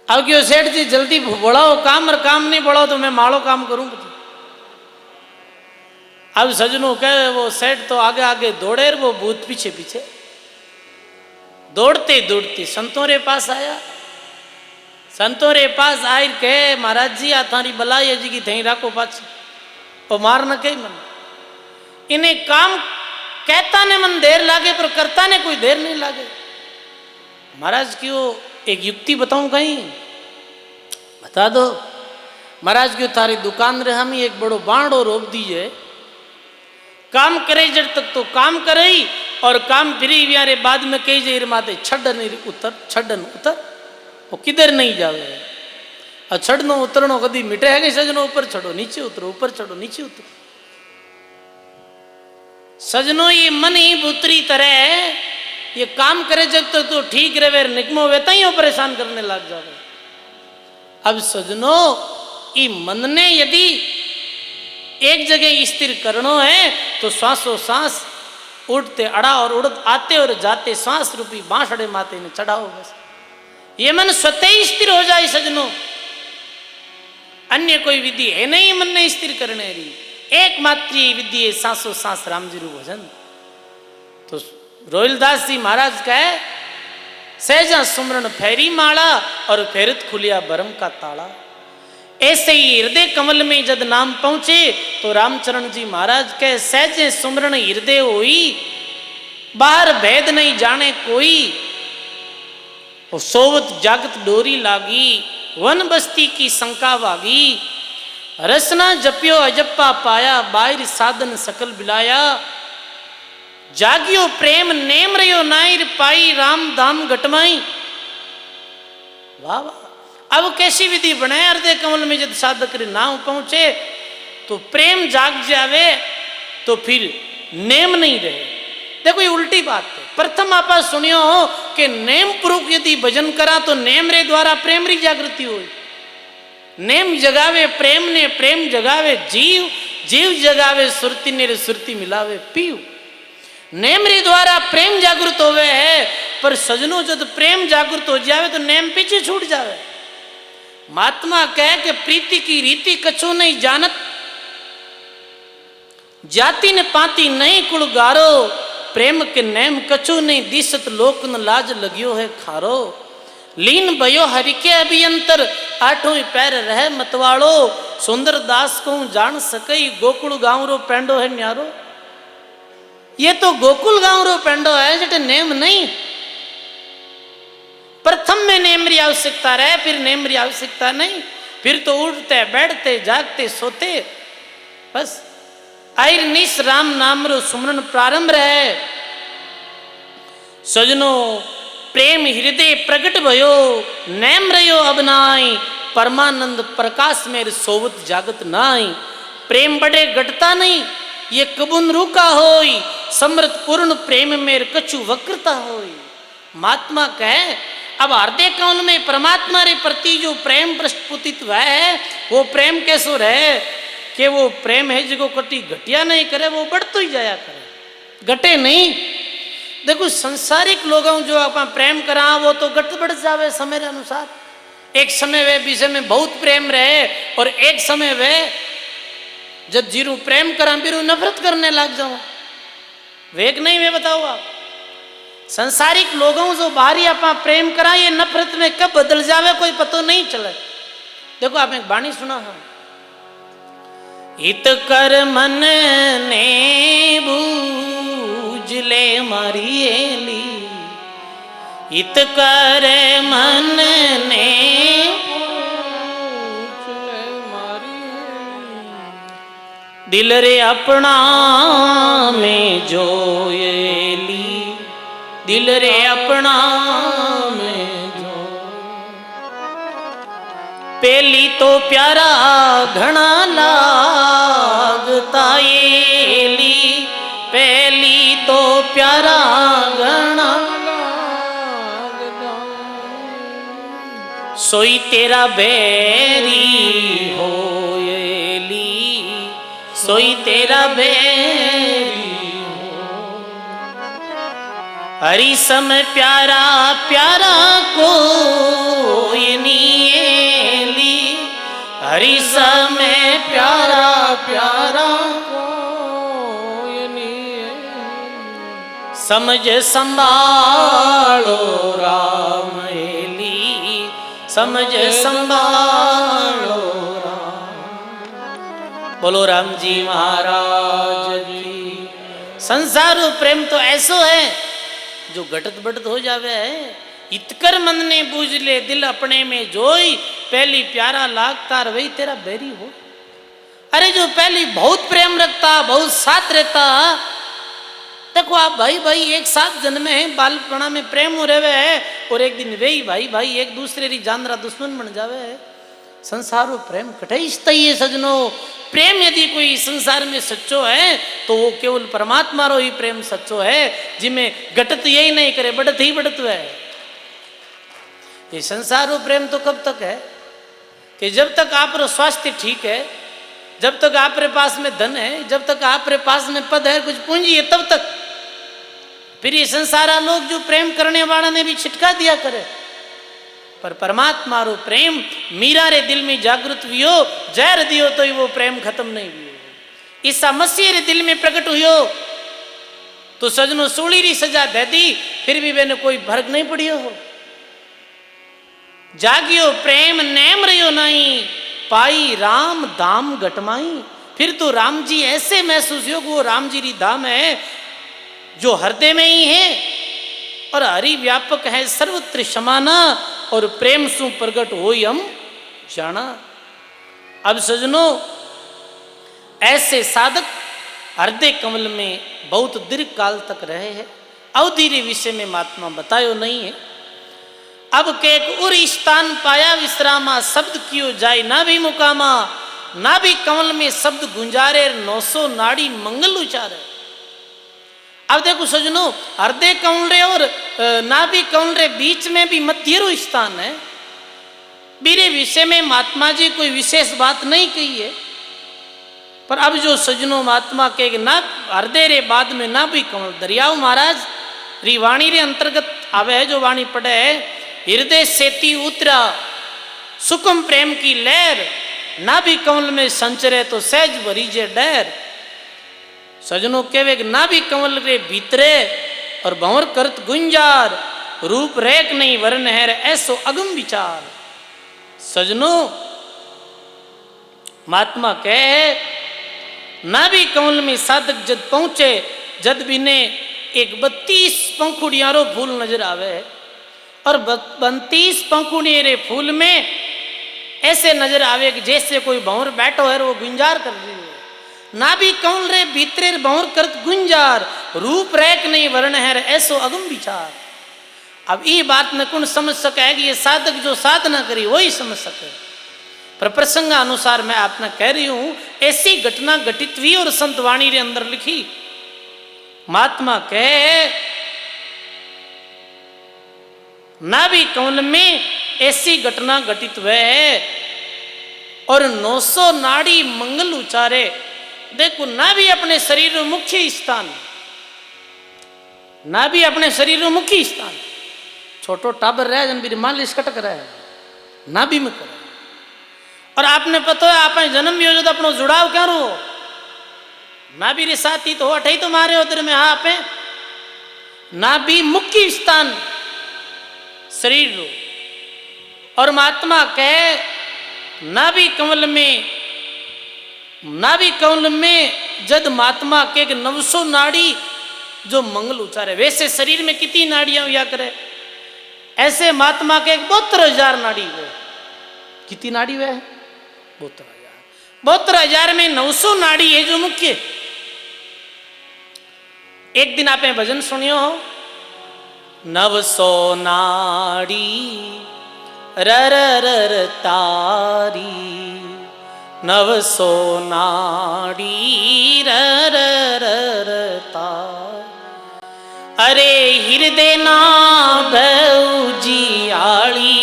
अब क्यों सेठ जी जल्दी बढ़ाओ काम, और काम नहीं बढ़ाओ तो मैं माड़ो काम करूं। अब सजनों कहे वो सेठ तो आगे आगे दौड़े, वो भूत पीछे पीछे दौड़ते दौड़ते संतों रे पास आया। संतों रे पास आई कहे महाराज जी आ थारी बलाई जी की थई राखो पाछ और मार न कही मन। इन्हें काम कहता ने मन देर लागे पर करता ने कोई देर नहीं लागे। महाराज क्यों एक युक्ति बताऊं कहीं, बता दो। महाराज क्यों थारी दुकान रे हम एक बड़ो बाणो रोप दीजिए, काम करे जब तक तो काम करे और काम फिरी व्यारे बाद में कही जे माते छड़न उतर छड़न उतर, वो किधर नहीं जावे। और छड़नो उतरनो कभी मिटे है कि सजनो ऊपर चढ़ो नीचे उतरो, ऊपर चढ़ो नीचे उतरो। सजनो ये मन ही भूतरी तरह है, ये काम करे जब तक तो ठीक रहे, निकमो वे तई परेशान करने लग जावे। अब सजनो ये मन ने यदि एक जगह स्थिर करनो है तो श्वासों सांस उड़ते अड़ा और उड़त आते और जाते सांस रूपी बांसड़े माते ने चढ़ाओ। बस ये मन स्वतः ही स्थिर हो जाए सजनो। अन्य कोई विधि है नहीं मन ने स्थिर करने रही, एकमात्र विधि है सांसों सांस राम जी रू भजन। तो रोहिलदास जी महाराज कहे सहजा सुमरन फेरी माला और फेरत खुलिया भरम का ताला। ऐसे ही हृदय कमल में जब नाम पहुंचे तो रामचरण जी महाराज कहे सहजे सुमरन हृदय हुई बाहर भेद नहीं जाने कोई, वो सोवत जागत डोरी लागी, वन बस्ती की शंका वागी, रसना जपियो अजप्पा पाया, बाहिर साधन सकल बिलाया, जागियो प्रेम नेम रयो नाइर पाई, राम धाम घटमाई। वाह वाह। अब कैसी विधि बनाए, हृदय कमल में जब साधक रे नाम पहुंचे तो प्रेम जाग जावे, तो फिर नेम नहीं रहे। देखो ये उल्टी बात है। प्रथम आप सुनियो कि नेम पूर्वक यदि भजन करा तो नेम रे द्वारा प्रेम री जागृति हो। नेम जगावे प्रेम ने, प्रेम जगावे जीव, जीव जगावे सुरती ने, सुरती मिलावे पीव। नेम रे द्वारा प्रेम जागृत होवे है, पर सजनों जब प्रेम जागृत हो जावे तो नेम पीछे छूट जावे। महात्मा कहे कि प्रीति की रीति कछु नहीं जानत, जाति ने पाती नहीं कुल गारो, प्रेम के नेम कछु नहीं दिसत, लोक न लाज लगियो है खारो। लीन भयो हरि के अभियंतर, आठों पैर रह मतवाड़ो, सुंदर दास को जान सकई, गोकुल गांव रो पेंडो है न्यारो। ये तो गोकुल गांव रो पेंडो है, जटे नेम नहीं। प्रथम में नेम री आवश्यकता रहे, फिर नेम री आवश्यकता नहीं। फिर तो उठते बैठते जागते सोते बस आयर निस राम नाम रो सुमरन प्रारंभ रहे। सजनो प्रेम हृदय प्रगट भयो, नेम रयो अब नाई, परमानंद प्रकाश मेरे सोवत जागत नाई। प्रेम बड़े घटता नहीं, ये कबुन रुका होई, समृत पूर्ण प्रेम मेरे कछु वक्रता होई। महात्मा कहे अब हृदय कमल में परमात्मा रे प्रति जो प्रेम प्रस्फुटित हुआ है, वो प्रेम कैसो रहे कि वो प्रेम है जिसको कटी घटिया नहीं करे, वो बढ़तो ही जाया करे, घटे नहीं। देखो संसारिक लोगों जो अपना प्रेम करा वो तो घट बढ़ जावे समय के अनुसार। एक समय वे विषय में बहुत प्रेम रहे, और एक समय वे जब जीरू प्रेम करा बीरू नफरत करने लग जाओ। वेग नहीं वे बताओ आप। संसारिक लोगों जो बाहरी अपना प्रेम करा, ये नफरत में कब बदल जावे कोई पतो नहीं चले। देखो आप एक बाणी सुना है, हित कर मन ने बूझ ले मारी एली, हित कर मन ने बूझ ले मारी एली, दिल रे अपना में जोयेली, दिल रे अपना में जो। पहली तो प्यारा घना लागता एली, पहली तो प्यारा घना लागता, सोई तेरा बैरी होएली, सोई तेरा बैरी। हरि सम प्यारा प्यारा कोई नीली, हरि सम प्यारा प्यारा कोई नीली, समझ संभालो राम एली, समझ संभालो राम। बोलो राम जी महाराज की। संसार प्रेम तो ऐसो है जो घटत बढ़त हो जावे है। इतकर मन ने बूझ ले दिल अपने में जोई, पहली प्यारा लागता वही तेरा बैरी हो। अरे जो पहली बहुत प्रेम रखता, बहुत साथ रहता, देखो आप भाई भाई एक साथ जन्मे हैं, बालपना में प्रेम हो रहे है, और एक दिन वे ही भाई भाई एक दूसरे की जानरा दुश्मन बन जावे है। संसारो प्रेम कटाईस्ता ही है सजनो। प्रेम यदि कोई संसार में सच्चो है तो वो केवल परमात्मा रो ही प्रेम सच्चो है, जिसमें घटत यही नहीं करे, बढ़त ही बढ़त है। ये संसारो प्रेम तो कब तक है कि जब तक आप रो स्वास्थ्य ठीक है, जब तक आपके पास में धन है, जब तक आपके पास में पद है, कुछ पूंजी है, तब तक। फिर ये संसारा लोग जो प्रेम करने वाला ने भी छिटका दिया करे, पर परमात्मा रो प्रेम मीरा रे दिल में जागृत हुयो, जहर दियो तो वो प्रेम खत्म नहीं हुई। ईसा मसीह रे दिल में प्रकट हुयो तो सजनो सूली री सजा दे दी, फिर भी मैंने कोई फर्क नहीं पड़ियो हो। जागियो प्रेम नेम रहियो नहीं, पाई राम धाम घटमाई। फिर तो राम जी ऐसे महसूस हो कि वो राम जी री धाम है, जो हृदय में ही है और हरि व्यापक है सर्वत्र समाना और प्रेम सु प्रगट होई हम जाना। अब सजनों, ऐसे साधक हृदय कमल में बहुत दीर्घ काल तक रहे हैं। अवधि रे विषय में महात्मा बतायो नहीं है। अब के उर स्थान पाया विश्रामा, शब्द कियो जाय ना भी मुकामा, ना भी कमल में शब्द गुंजारे 900 नाड़ी मंगल उचारे। अब देखो सजनों, हृदय कमल रे और नाभि कमल रे बीच में भी मध्यरो स्थान है। मेरे विषय में महात्मा जी कोई विशेष बात नहीं कही है, पर अब जो सजनों महात्मा के ना हृदय रे बाद में ना भी कमल, दरियाव महाराज री वाणी रे अंतर्गत आवे है। जो वाणी पढ़े है, हृदय सेती उतरा सुकुम प्रेम की लहर, ना भी कमल में संचरे तो सहज भरीजे डर। सजनों केवे ना भी कमल रे भीतरे और भंवर करत गुंजार, रूप रेख नहीं वर्ण है ऐसो अगम विचार। सजनों महात्मा कहे ना भी कमल में साधक जद पहुंचे, जद भी ने एक 32 पंखुड़ियारो फूल नजर आवे और 32 पंखुड़ियों रे फूल में ऐसे नजर आवे कि जैसे कोई भंवर बैठो है वो गुंजार कर रही है। ना भी कमल रे भीतरे भंवर करत गुंजार, रूप रेख नहीं वर्ण है ऐसो अगम विचार। अब ये बात में कौन समझ सके है कि ये साधक जो साधना करी वही समझ सके, पर प्रसंग अनुसार मैं आपने कह रही हूं। ऐसी घटना घटित हुई और संत वाणी रे अंदर लिखी। महात्मा कहे ना भी कमल में ऐसी घटना घटित हुए है और 900 नाड़ी मंगल उचारे। देखो ना भी अपने शरीर में मुख्य स्थान, ना भी अपने शरीर में मुख्य स्थान, छोटो टाबर रहे जन भी मालिश कटक रहे ना भी में करे। और आपने पता है आप जन्म भी हो जो तो अपनो जुड़ाव क्या रो ना भी रे साथी तो अठे तो मारे उधर में हाँ पे ना भी मुख्य स्थान शरीर रो। और महात्मा कहे ना भी कमल में जद महात्मा के 900 नाड़ी जो मंगल उचारे, वैसे शरीर में कितनी नाड़ियां हुआ करे, ऐसे महात्मा के 72,000 नाड़ी हुए। कितनी नाड़ी हुए? 72,000 में 900 नाड़ी है जो मुख्य। एक दिन आपने भजन सुनियो हो, 900 नाड़ी रर रर तारी, 900 नाड़ी रर रर तार। अरे हृदय ना भौजियाली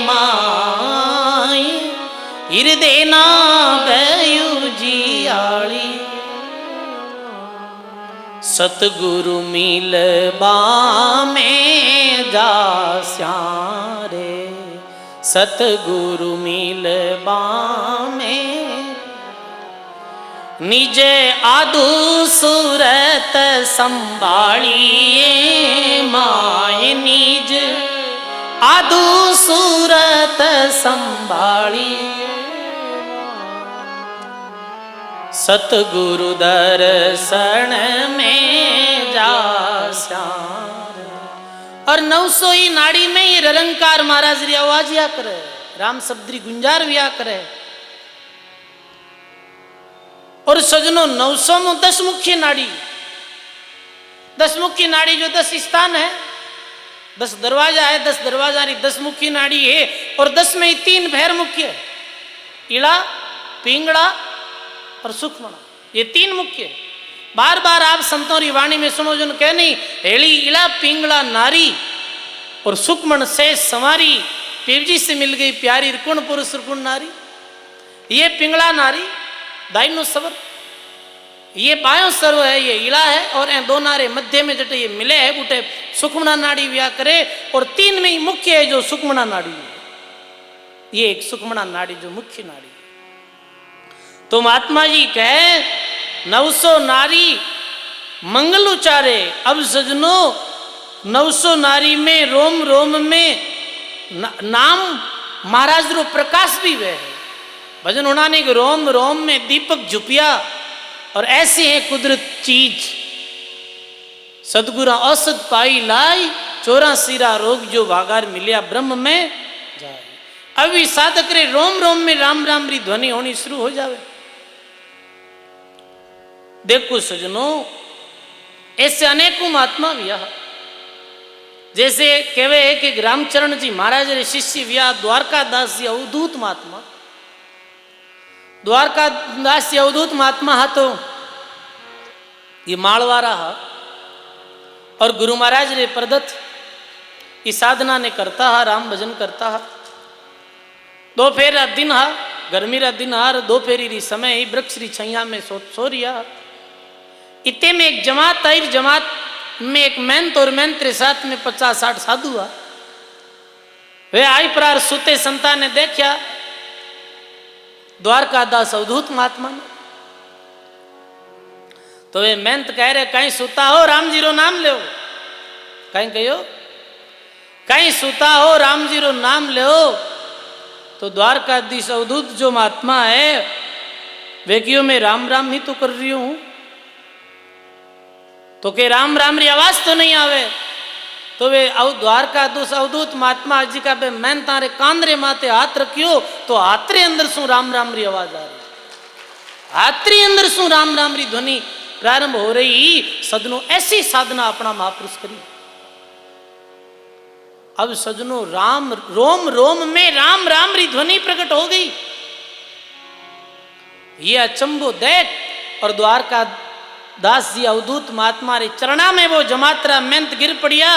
माई, हृदय ना भौजियाली। सतगुरु मिलबा में जा स्यारे, सतगुरु मिलबा में निज आदु सूरत संभालिए माय, निज आदु सूरत संभाली। सतगुरु दर्शन में जा श्यार। और 900 ही नाड़ी में ये निरंकार महाराज री आवाज या करे, राम शब्दी गुंजार भी आ करे। और सजनों 900 में 10 मुख्य नाड़ी, 10 मुख्य नाड़ी जो 10 स्थान है, 10 दरवाजा है, 10 दरवाजा 10 मुख्य नाड़ी है। और 10 में ही 3 भैर मुख्य है, इड़ा पिंगड़ा और सुखमणा, ये 3 मुख्य। बार बार आप संतों की वाणी में सुनो जो कह नहीं, हेली इड़ा पिंगड़ा नारी और सुखमण से संवारी, पीवजी से मिल गई प्यारी, रुकुण पुरुष रुकुण नारी। ये पिंगड़ा नारी दाइनो सवर, ये बायों सर्व है, ये इला है। और दो नारे मध्य में जटे ये मिले है उठे सुखमणा नाड़ी व्या करे। और 3 में ही मुख्य है जो सुखमणा नाड़ी है, ये एक सुखमणा नाड़ी जो मुख्य नाड़ी है। तो महात्मा जी कहे 900 नारी मंगल उचारे। अब सजनो 900 नारी में रोम रोम में नाम महाराज रो प्रकाश भी वह है। भजन उड़ाने के रोम रोम में दीपक झुपिया। और ऐसी है कुदरत चीज सदगुरा औसत पाई लाई, 84 रोग जो भागार मिलिया ब्रह्म में जाए। अभी साधक रे रोम रोम में राम राम री ध्वनि होनी शुरू हो जावे। देखो सजनों, ऐसे अनेकों महात्मा भी है। जैसे कहवे है कि रामचरण जी महाराज रे शिष्य व्या द्वारकादास जी अवधूत महात्मा। द्वारकादास जी अवधूत महात्मा हा तो ये मालवारा हा, और गुरु महाराज रे प्रदत्त इस साधना ने करता हा, राम भजन करता हा। दोपहर रा दिन हा, गर्मी रा दिन हा, दोपहर री समय ही वृक्ष री छैया में सो रिया। इतने में एक जमात आई, जमात में एक मेहनत और मेहनत रे साथ में 50-60 साधु आ। वे आई प्रार सुते संता ने देखा द्वारकादास अवधूत महात्मा ने। तो वे मेहनत कह रहे कहीं सुता हो राम जी रो नाम ले, कहीं कहो कहीं सुता हो राम जी रो नाम ले। तो द्वारकाधीश अवधूत जो महात्मा है वे क्यों मैं राम राम ही तो कर रही हूं। तो के राम राम री आवाज तो नहीं आवे। तो वे द्वारकाधीश अवधूत महात्मा जी का बे मैन तारे कांदरे माते हाथ रखियो तो हाथ रे अंदर सु राम राम री आवाज आ रही, हाथ रे अंदर सु राम राम री ध्वनि प्रारंभ हो रही। सजनों ऐसी साधना अपना महापुरुष करी। अब सजनों राम रोम रोम में राम राम री ध्वनि प्रकट हो गई। ये अचंबो देख, और द्वारका दास जी अवधूत महात्मा रे चरणा में वो जमात्रा मेहनत गिर पड़िया,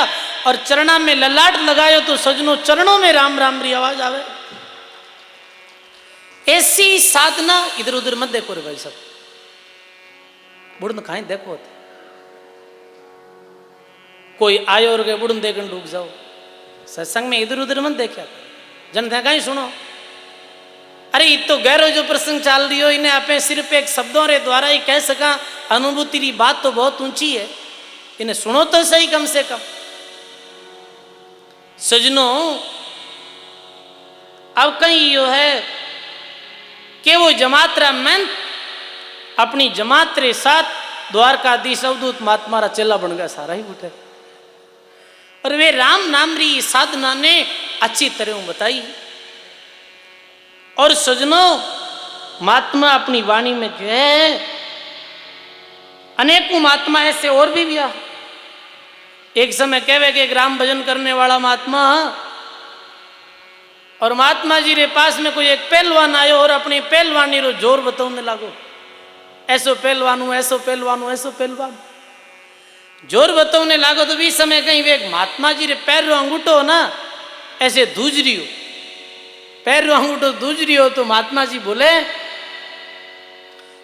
और चरणा में ललाट लगायो तो सजनों चरणों में राम राम री आवाज आवे। ऐसी साधना इधर उधर मत देखो रे भाई सब, बुढ़न खाए देखो। कोई आयो और के बुढ़न देखन डूब जाओ। सत्संग में इधर उधर मत देखा, जन थे कहीं सुनो। अरे ये तो गहरो जो प्रसंग चल रही हो, इन्हें आप सिर्फ एक शब्दों रे द्वारा ही कह सका। अनुभूति की बात तो बहुत ऊंची है, इन्हें सुनो तो सही कम से कम। सजनों अब कहीं यो है कि वो जमात्रा मेहनत अपनी जमात रे साथ द्वारकाधीश अवधूत महात्मा रा चेला बन गया, सारा ही उठे। और वे राम नाम री साधना ने अच्छी तरह बताई। और सजनों महात्मा अपनी वाणी में कहे, अनेकों महात्मा ऐसे और भी आ। एक समय कहवे कि एक राम भजन करने वाला महात्मा, और महात्मा जी रे पास में कोई एक पहलवान आयो और अपनी पहलवानी रो जोर बताने लागो। ऐसो पहलवान हूं, ऐसो पहलवान हूं, ऐसो पहलवान जोर बताने लागो। तो भी समय कहीं वे महात्मा जी रे पैर रो अंगूठो ना ऐसे धूज रही हो, पैर रो अंगूठो धूज रही हो। तो महात्मा जी बोले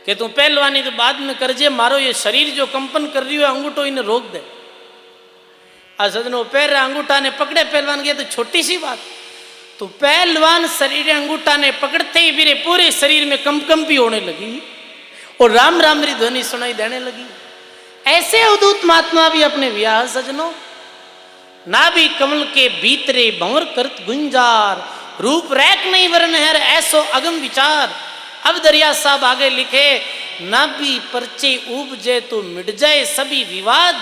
कि तू पहलवानी तो बाद में कर जे, मारो ये शरीर जो कंपन कर रही हो अंगूठो इन्हें रोक दे। सजनों पैर अंगूठा ने पकड़े पहलवान के, तो छोटी सी बात। तो पहलवान शरीर अंगूठा ने पकड़ते ही मेरे पूरे शरीर में कंपी होने लगी और राम राम री ध्वनि सुनाई देने लगी। ऐसे अवधूत महात्मा भी अपने व्याह सजनों। नाभि कमल के भीतरे भंवर करत गुंजार, रूप रैक नहीं वर्ण है ऐसो अगम विचार। अब दरिया साहब आगे लिखे, नाभि परचे उपजे तो मिट जाए सभी विवाद,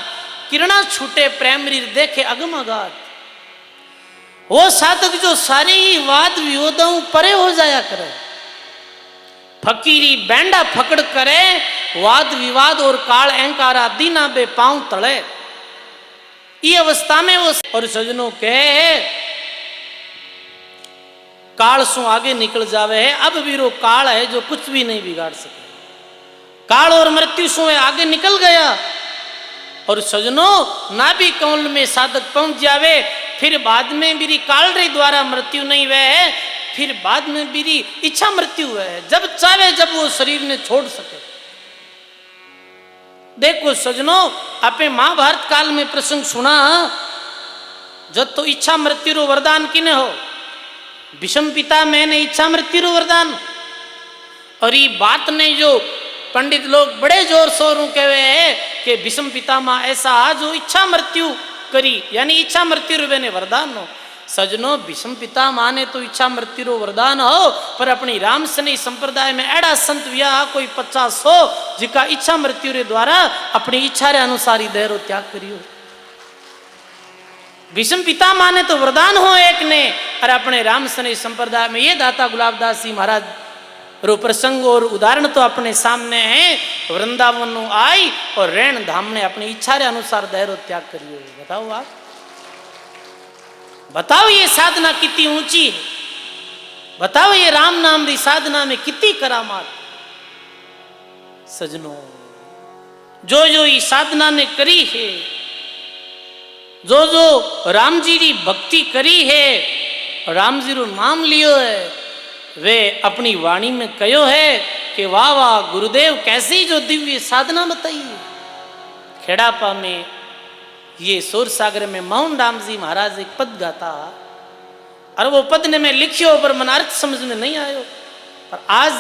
किरणा छूटे प्रेम री देखे अगम अगाध। वो साधक जो सारे ही वाद विवादों परे हो जाया करे, फकीरी बैंडा फकड़ करे, वाद विवाद और काल अहंकार आदि ना बे पांव तले। ये अवस्था में वो और सजनों कहे काल सु आगे निकल जावे है। अब भी वो काल है जो कुछ भी नहीं बिगाड़ सके। काल और मृत्यु सु आगे निकल गया। और सजनों नाभि कमल में साधक पहुंच जावे, फिर बाद में मेरी काल रे द्वारा मृत्यु नहीं वह है, फिर बाद में मेरी इच्छा मृत्यु है, जब चाहे जब वो शरीर ने छोड़ सके। देखो सजनों आपे महाभारत काल में प्रसंग सुना, जब तो इच्छा मृत्यु रो वरदान किने हो, भीष्म पिता मैंने इच्छा मृत्यु रो वरदान। और ये बात ने जो पंडित लोग बड़े जोर शोर कहे है कि भीष्म पितामह ऐसा जो इच्छा मृत्यु करी, यानी इच्छा मृत्यु रूपे ने वरदान हो। सजनो भीष्म पिता माने तो इच्छा मृत्यु रो वरदान हो, पर अपनी राम सनी संप्रदाय में एड़ा संत विया कोई 50 हो जिका इच्छा मृत्यु रे द्वारा अपनी इच्छा रे अनुसार ही देह रो त्याग करियो। भीष्म पिता माने तो वरदान हो एक ने, और अपने राम सनी संप्रदाय में ये दाता गुलाबदास जी महाराज रो प्रसंग और उदाहरण तो अपने सामने है। वृंदावन आई और रैन धाम ने अपनी इच्छा रे अनुसार देह रो त्याग करियो। बताओ आप, बताओ ये साधना कितनी ऊंची है, बताओ ये राम नाम री साधना में कितनी करामात। सजनों, जो जो ये साधना ने करी है, जो जो राम जी री भक्ति करी है, राम जी रो नाम लियो है, वे अपनी वाणी में कहो है कि वाह वाह गुरुदेव कैसी जो दिव्य साधना बताई। खेड़ापा में ये सूर सागर में मोहन राम जी महाराज एक पद गाता, और वो पद ने मैं लिखियो पर मन अर्थ समझ में नहीं आयो, पर आज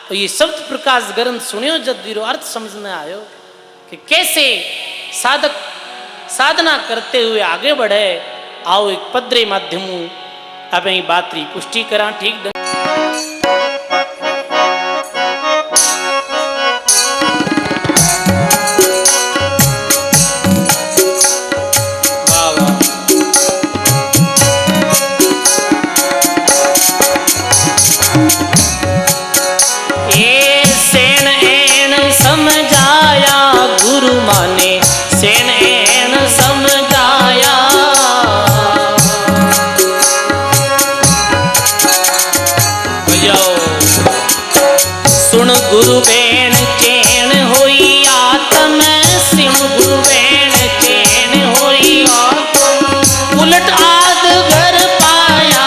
तो ये शब्द प्रकाश ग्रंथ सुनियो जब वीरो अर्थ समझ में आयो कि कैसे साधक साधना करते हुए आगे बढ़े। आओ एक पद रे माध्यम अब बात री पुष्टि करा ठीक। गुरु बेन चैन होई आत्म सिंह, गुरु बेन चैन होई उलट आद घर पाया,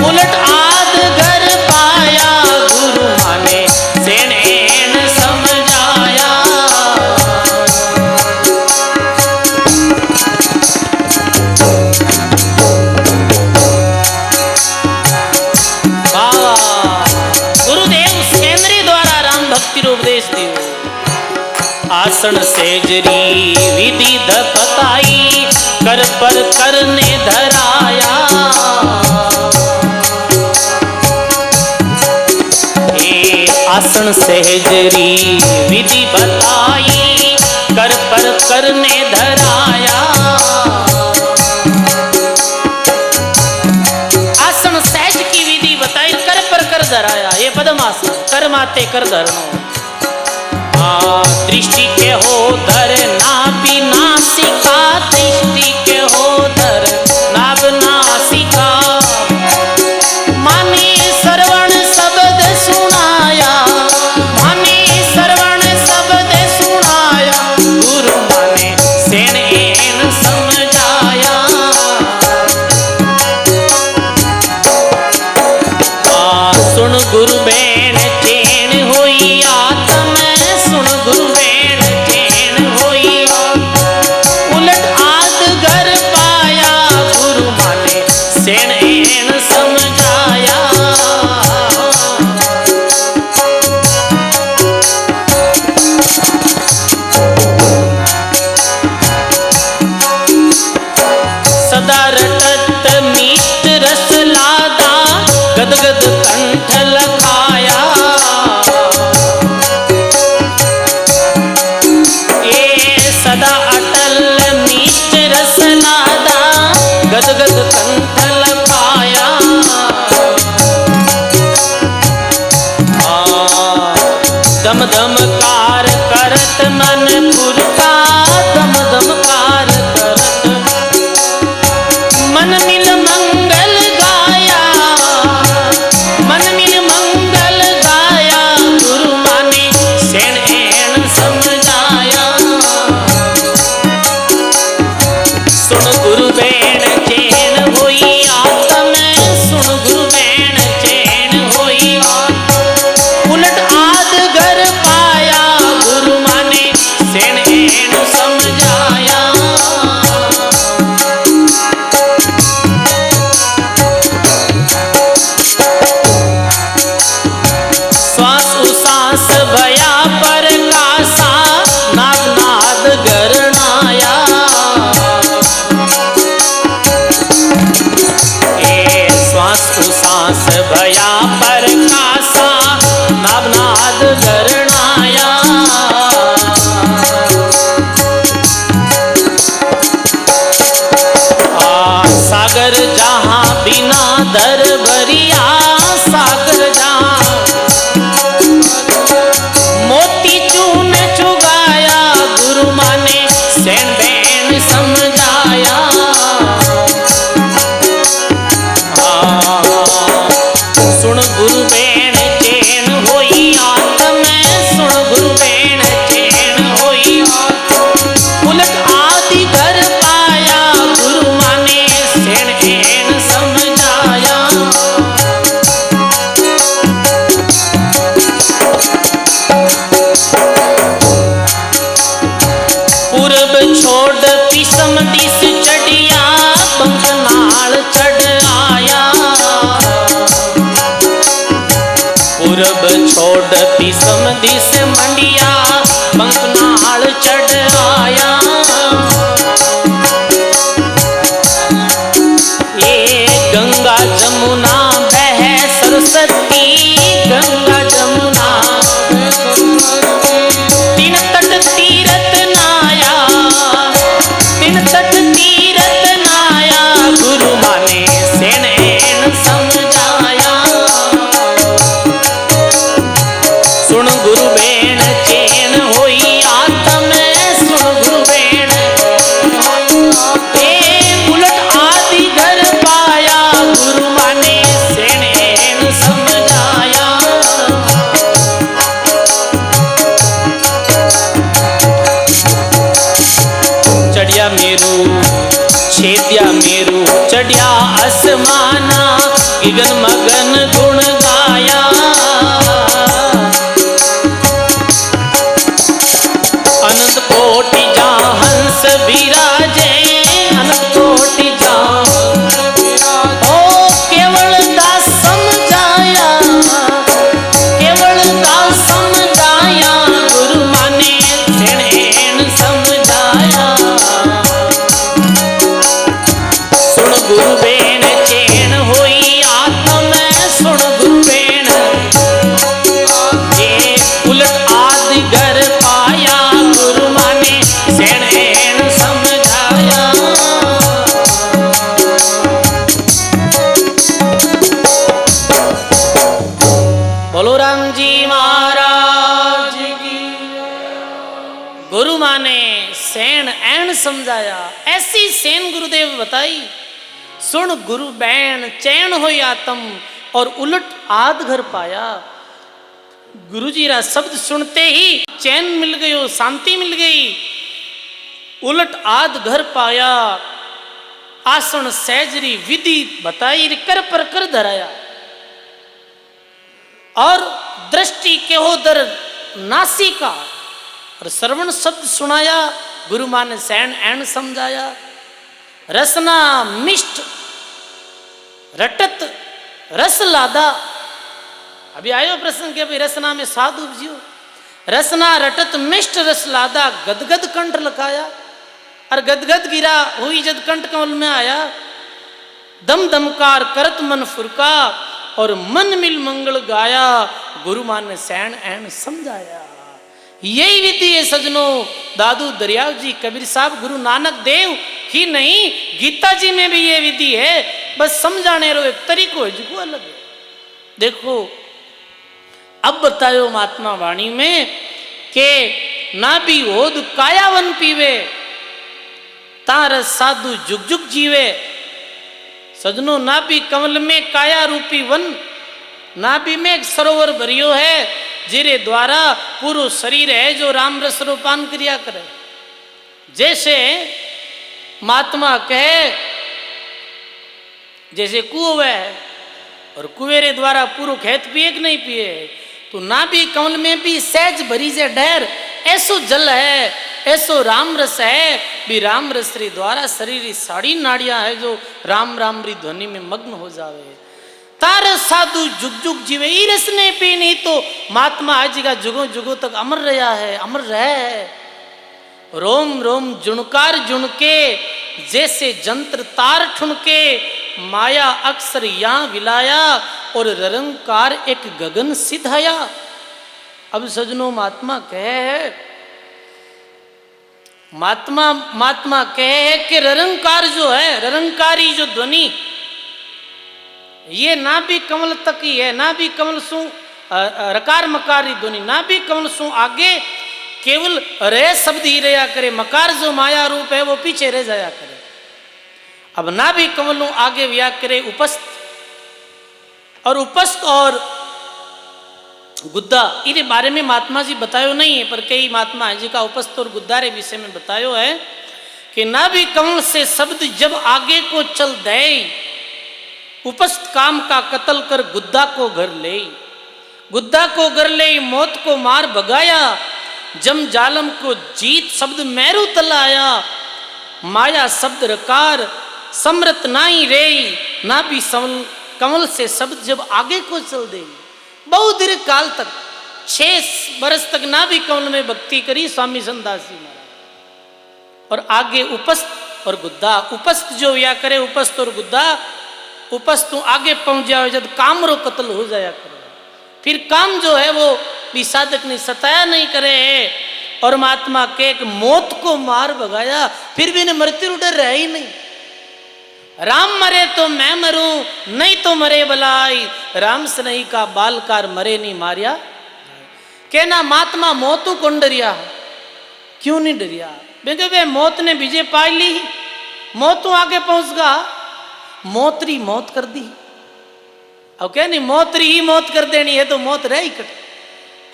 उलट आद घर पाया, गुरु माने सेन एन समझाया। उपदेश दियो आसन सेजरी विधि बताई, कर पर करने धराया। ए आसन सेजरी विधि बताई, कर पर करने धराया। आसन सहज की विधि बताई, कर पर कर धराया। ये पद्मासन कर माते कर धरनो, दृष्टि के हो धर नाभि नासिका, दृष्टि के हो धर नाभ नासिका। माने श्रवण शब्द सुनाया, माने श्रवण शब्द सुनाया, गुरु माने सेन एन समझाया। सुन गुरु बेन चैन होई आत्म, सुन गुरु बेन चैन होई उलट आद घर पाया, गुरु माने सेन एन समझाया। सदा रटत मीत रस लादा, गदगद कंठ लखाया। सदा अटल मीत रस नादा, गदगद कंठ लखाया। दम दम कार करत मन पुरका, दम दम कार करत मन मिल मंगल गाया, मन मिल मंगल गाया, गुरु माने सेन एन समझाया। सुन गुरु बेन चैन होई आत्म, सुन गुरु बेन चैन होई उलट आद घर पाया, पूरब छोड़ती समधि से मंडिया पंखनाल चढ़ आया। ये गंगा जमुना बह सरस्वती, गंगा जमुना तीन तट तीरथ नाया, तीन तट तीरथ नाया, गुरु माने सेन समझाया। सुन गुरु बेण चैन होई आत्म, सुन गुरु बेण उलट आदि घर पाया, गुरु माने सेन समझाया। चढ़िया मेरू छेदिया मेरू, चढ़िया आसमाना, गगन मगन गुण गाया। अनंत कोटि जहाँ हंस विराजे, अनंत कोटि जहाँ ओ केवल दास समझाया, केवल दास समझाया, गुरु माने सेन समझाया। सुन गुरु बेन चैन होई आत्म, सुन गुरु बेन ये उलट आदि घर पाया, गुरु माने सेन समझाया। बोलो राम जी महाराज की। गुरु माने सेन ऐन समझाया, ऐसी सेन गुरुदेव बताई। सुन गुरु बैन चैन होई आत्म, और उलट आद घर पाया। गुरु जी रा शब्द सुनते ही चैन मिल गई, शांति मिल गई। उलट आद घर पाया, आसन सहजरी विधि बताई, कर पर कर धराया। और दृष्टि के हो दर नासिका, और श्रवण शब्द सुनाया, गुरु मां ने सैन ऐन समझाया। रसना मिष्ट रटत रस लादा, अभी आयो प्रश्न के भाई रसना में साध उपजियो। रसना रटत मिष्ट रस लादा, गदगद कंठ लखाया। और गदगद गिरा हुई जद कंठ कमल में आया। दम दमकार करत मन फुरका, और मन मिल मंगल गाया, गुरु मान ने सैन ऐन समझाया। यही विधि है सजनों, दादू दरियाव जी, कबीर साहब, गुरु नानक देव ही नहीं, गीता जी में भी ये विधि है। बस समझाने रो एक तरीको है जो अलग है। देखो अब बतायो महात्मा वाणी में के ना भी ओद कायावन पीवे, तार साधु जुग जुग जीवे। सजनों नाभि कमल में काया रूपी वन, नाभि में एक सरोवर भरियो है, जिरे द्वारा पूरा शरीर है जो राम रस रूपान क्रिया करे। जैसे महात्मा कहे, जैसे कुएं है और कुएरे द्वारा पूरा खेत पिए कि नहीं पिए, तो नाभि कमल में भी सहज भरी से ढेर ऐसो जल है, ऐसो राम रस है भी राम रस रे द्वारा शरीर साड़ी नाड़ियां है जो राम राम री ध्वनि में मग्न हो जावे। तार साधु जुग जुग जीवे, ई रस ने पी नहीं तो महात्मा आज का जुगों जुगों तक अमर रहा है, अमर रहे। रोम रोम जुणकार जुणके, जैसे जंत्र तार ठुनके, माया अक्सर यहाँ विलाया, और ररंकार एक गगन सिधाया। अब सजनों महात्मा कहे, महात्मा कहे कि ररंकार जो है, ररंकारी जो ध्वनि, ये नाभि कमल तक ही है। नाभि कमल सु रकार मकारी ध्वनि, नाभि कमल सु आगे केवल रे शब्द ही रहा करे, मकार जो माया रूप है वो पीछे रह जाया करे। अब नाभि कमल आगे व्या करे उपस्थ, और उपस्थ और गुद्दा इनके बारे में महात्मा जी बतायो नहीं है, पर कई महात्मा जी का उपस्थ और गुद्दा रे विषय में बतायो है कि नाभि कमल से शब्द जब आगे को चल दे, उपस्थ काम का कत्ल कर गुद्दा को घर ले, गुद्दा को घर ले मौत को मार भगाया, जम जालम को जीत शब्द मैरू तलाया, माया शब्द रकार समृत नाई रे, नाभि कमल से शब्द जब आगे को चल दे, बहु दीर्घ काल तक 6 वर्ष तक नाभि कमल में भक्ति करी स्वामी संतदास जी महाराज। और आगे उपस्थ और गुद्दा, उपस्थ जो या करे उपस्थ और गुद्दा, उपस्थ तो आगे पहुंच जाओ जब काम रो कत्ल हो जाया करो, फिर काम जो है वो भी साधक ने सताया नहीं करे है। और महात्मा के एक मौत को मार भगाया, फिर भी ने मृत्यु डर रहा ही नहीं। राम मरे तो मैं मरूं, नहीं तो मरे बलाई, राम स्नेही का बालकार मरे नहीं मारिया। कहना महात्मा मौतू कौन डरिया, क्यों नहीं डरिया? क्योंकि वे मौत ने विजय पा ली, मौतू आगे पहुंच गा, मौतरी मौत कर दी। अब क्या नहीं मौतरी ही मौत कर देनी है तो मौत रह ही कट।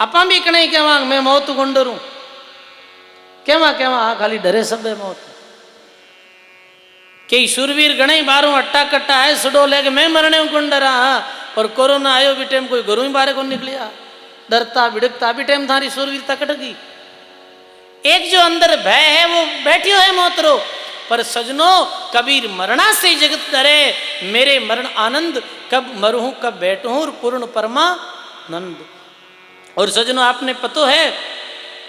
अपा भी कने कहवा मैं मौत कौन डरूं, कहवा कहवा खाली डरे सब है मौत। कई शूरवीर गणे बारों अट्टा कट्टा है सडो लेके मैं मरने कौन डरा। और कोरोना आयो भी टाइम कोई घरों ही बाहर कौन निकलिया, डरता भिड़कता भी टाइम थारी शूरवीरता कट गई। एक जो अंदर भय है वो बैठियो है मौतरो। पर सजनो कबीर मरना से जगत डरे, मेरे मरण आनंद, कब मरूं कब बैठूं और पूर्ण परमानंद। और सजनो आपने पतो है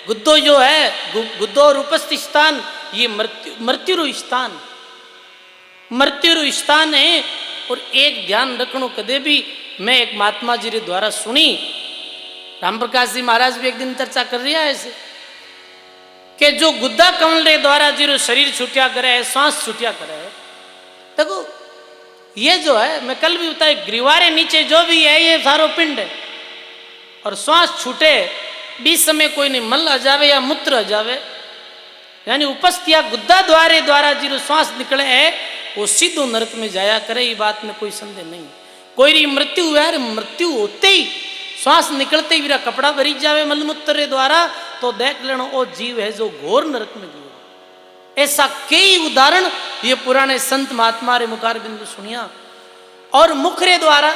गुद्दो जो है, गुद्दो और उपस्थ स्थान ये मृत्यु स्थान, मृत्यु स्थान है। और एक ध्यान रखनो कदे भी, मैं एक महात्मा जी रे द्वारा सुनी, राम प्रकाश जी महाराज भी एक दिन चर्चा कर रहा है ऐसे कि जो गुद्दा कमल रे द्वारा जीरो शरीर छुटिया करे है, श्वास छुटिया करे है। देखो ये जो है मैं कल भी बताया, ग्रीवारे नीचे जो भी है ये सारो पिंड है। और श्वास छूटे बीच समय कोई नहीं मल आ जावे या मूत्र आ जावे, यानी उपस्थ या गुद्दा द्वारे द्वारा जीरो श्वास निकले है वो सीधो नरक में जाया करे, ये बात में कोई संदेह नहीं। कोई री मृत्यु हुआ है, मृत्यु होते ही श्वास निकलते ही मेरा कपड़ा भरी जावे मलमूत्र द्वारा, तो देख लेना वो जीव है जो घोर नरक में गया। ऐसा कई उदाहरण ये पुराने संत महात्मा रे मुखार बिंदु सुनिया। और मुख रे द्वारा,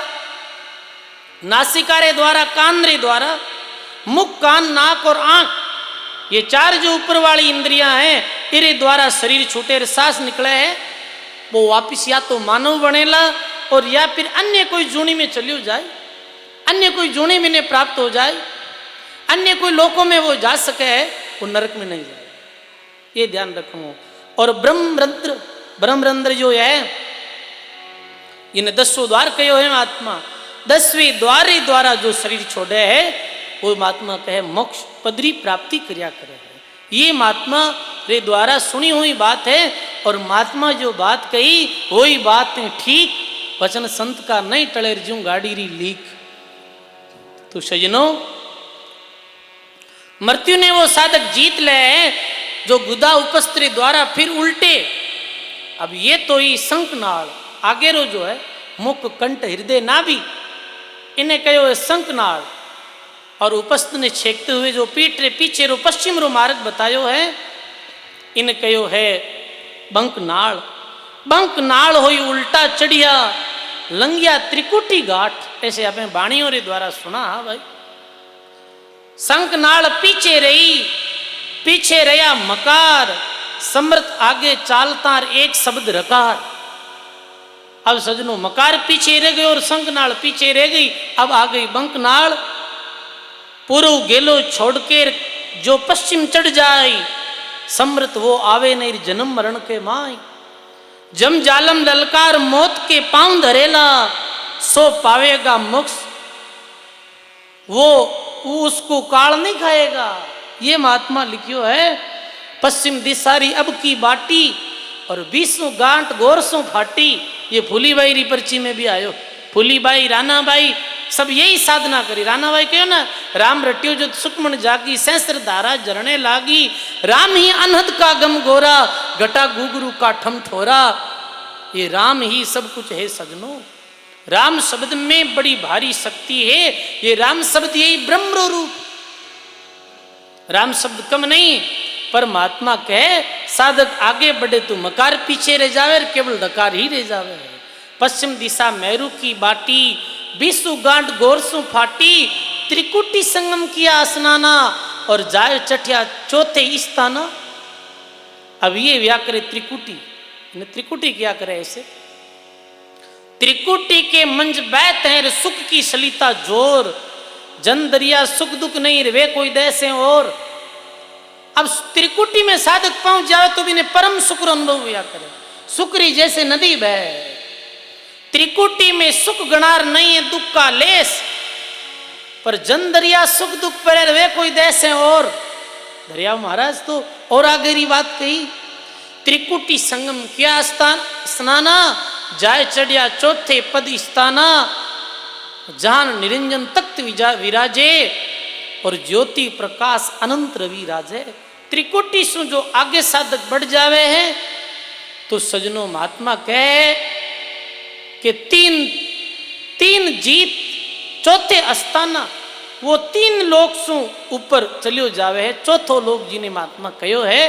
नासिका रे द्वारा, कान रे द्वारा, मुख कान नाक और आंख, ये 4 जो ऊपर वाली इंद्रियां हैं इरे द्वारा शरीर छूटे सांस निकले है, वो वापिस या तो मानव बनेला और या फिर अन्य कोई जूनी में चलियो जाए, अन्य कोई जूनी में ने प्राप्त हो जाए, अन्य कोई लोकों में वो जा सके है, वो नरक में नहीं जाए, ये ध्यान रखो। और ब्रह्मरंध्र जो है इन्हें 10 द्वार कहो है महात्मा, 10वें द्वारे द्वारा जो शरीर छोड़े है वो महात्मा कहे मोक्ष पदरी प्राप्ति क्रिया करे है। ये महात्मा रे द्वारा सुनी हुई बात है। और महात्मा जो बात कही वही बात ठीक, वचन संत का नहीं टले ज्यों गाड़ी री लीक। तो सजनों मृत्यु ने वो साधक जीत ले जो गुदा उपस्त्री द्वारा फिर उल्टे। अब ये तो ही शंखनाल आगे रो जो है मुख कंठ हृदय नाभि, इन्हें कहो है शंखनाल। और उपस्थ ने छेकते हुए जो पीठ रे पीछे रो पश्चिम रो मार्ग बतायो है, इन्हें कहो है बंकनाल। बंकनाल होई उल्टा चढ़िया लंगिया त्रिकुटी घाट, ऐसे आपने बाणियों रे द्वारा सुना। हाँ भाई, शंखनाल पीछे रही, पीछे रहा मकार, समृत आगे चालता एक शब्द रकार। अब सजनों मकार पीछे रह गए और शंखनाल पीछे रह गई, अब आ गई बंकनाल। पूर्व गेलो छोड़ के जो पश्चिम चढ़ जाए, समृत वो आवे नहीं जन्म मरण के माई। जम जालम ललकार मौत के पांव धरेला, सो पावेगा मोक्ष, वो उसको काल नहीं खाएगा। ये महात्मा लिखियो है। पश्चिम दिशारी अब की बाटी और 20 गांठ गोरसों फाटी। ये फूलीबाई री पर्ची में भी आयो, फूलीबाई रानाबाई सब यही साधना करी। रानाबाई कहो ना, राम रट्यो जो सुखमन जागी, सहस्त्र धारा झरने लागी, राम ही अनहद का गम गोरा, घटा गुगरू का ठम ठोरा। ये राम ही सब कुछ है सजनों। राम शब्द में बड़ी भारी शक्ति है। ये राम शब्द यही ब्रह्म रूप, राम शब्द कम नहीं। पर महात्मा कहे साधक आगे बढ़े तो मकार पीछे रह जावे, केवल डकार ही रह जावे। पश्चिम दिशा मेरू की बाटी, 20 गांठ गोरसों फाटी, त्रिकुटी संगम किया स्नाना और जाय चठिया चौथे स्थाना। अब ये व्याकरे त्रिकुटी, त्रिकुटी क्या करे ऐसे, त्रिकुटी के मंज बैत है सुख की सलिता जोर, जन दरिया सुख दुख नहीं वे कोई देसे और। अब त्रिकुटी में साधक पहुंच जाए तो भी इन्हें परम सुख अनुभव हुआ करे। सुकरी जैसे नदी बहे, त्रिकुटी में सुख गणार नहीं है दुख का लेस, पर जन दरिया सुख दुख पर वे कोई देश है और। दरिया महाराज तो और आगे बात कही, त्रिकुटी संगम क्या स्नाना, जाय चढ़िया चौथे पद स्थाना, जान निरंजन तख्त विराजे और ज्योति प्रकाश अनंत रवि राजे। त्रिकुटी से जो आगे साधक बढ़ जावे है तो सजनों महात्मा कहे कि तीन जीत चौथे अस्ताना, वो 3 लोक सु ऊपर चलियो जावे है। चौथो लोक जिन्हें महात्मा कहो है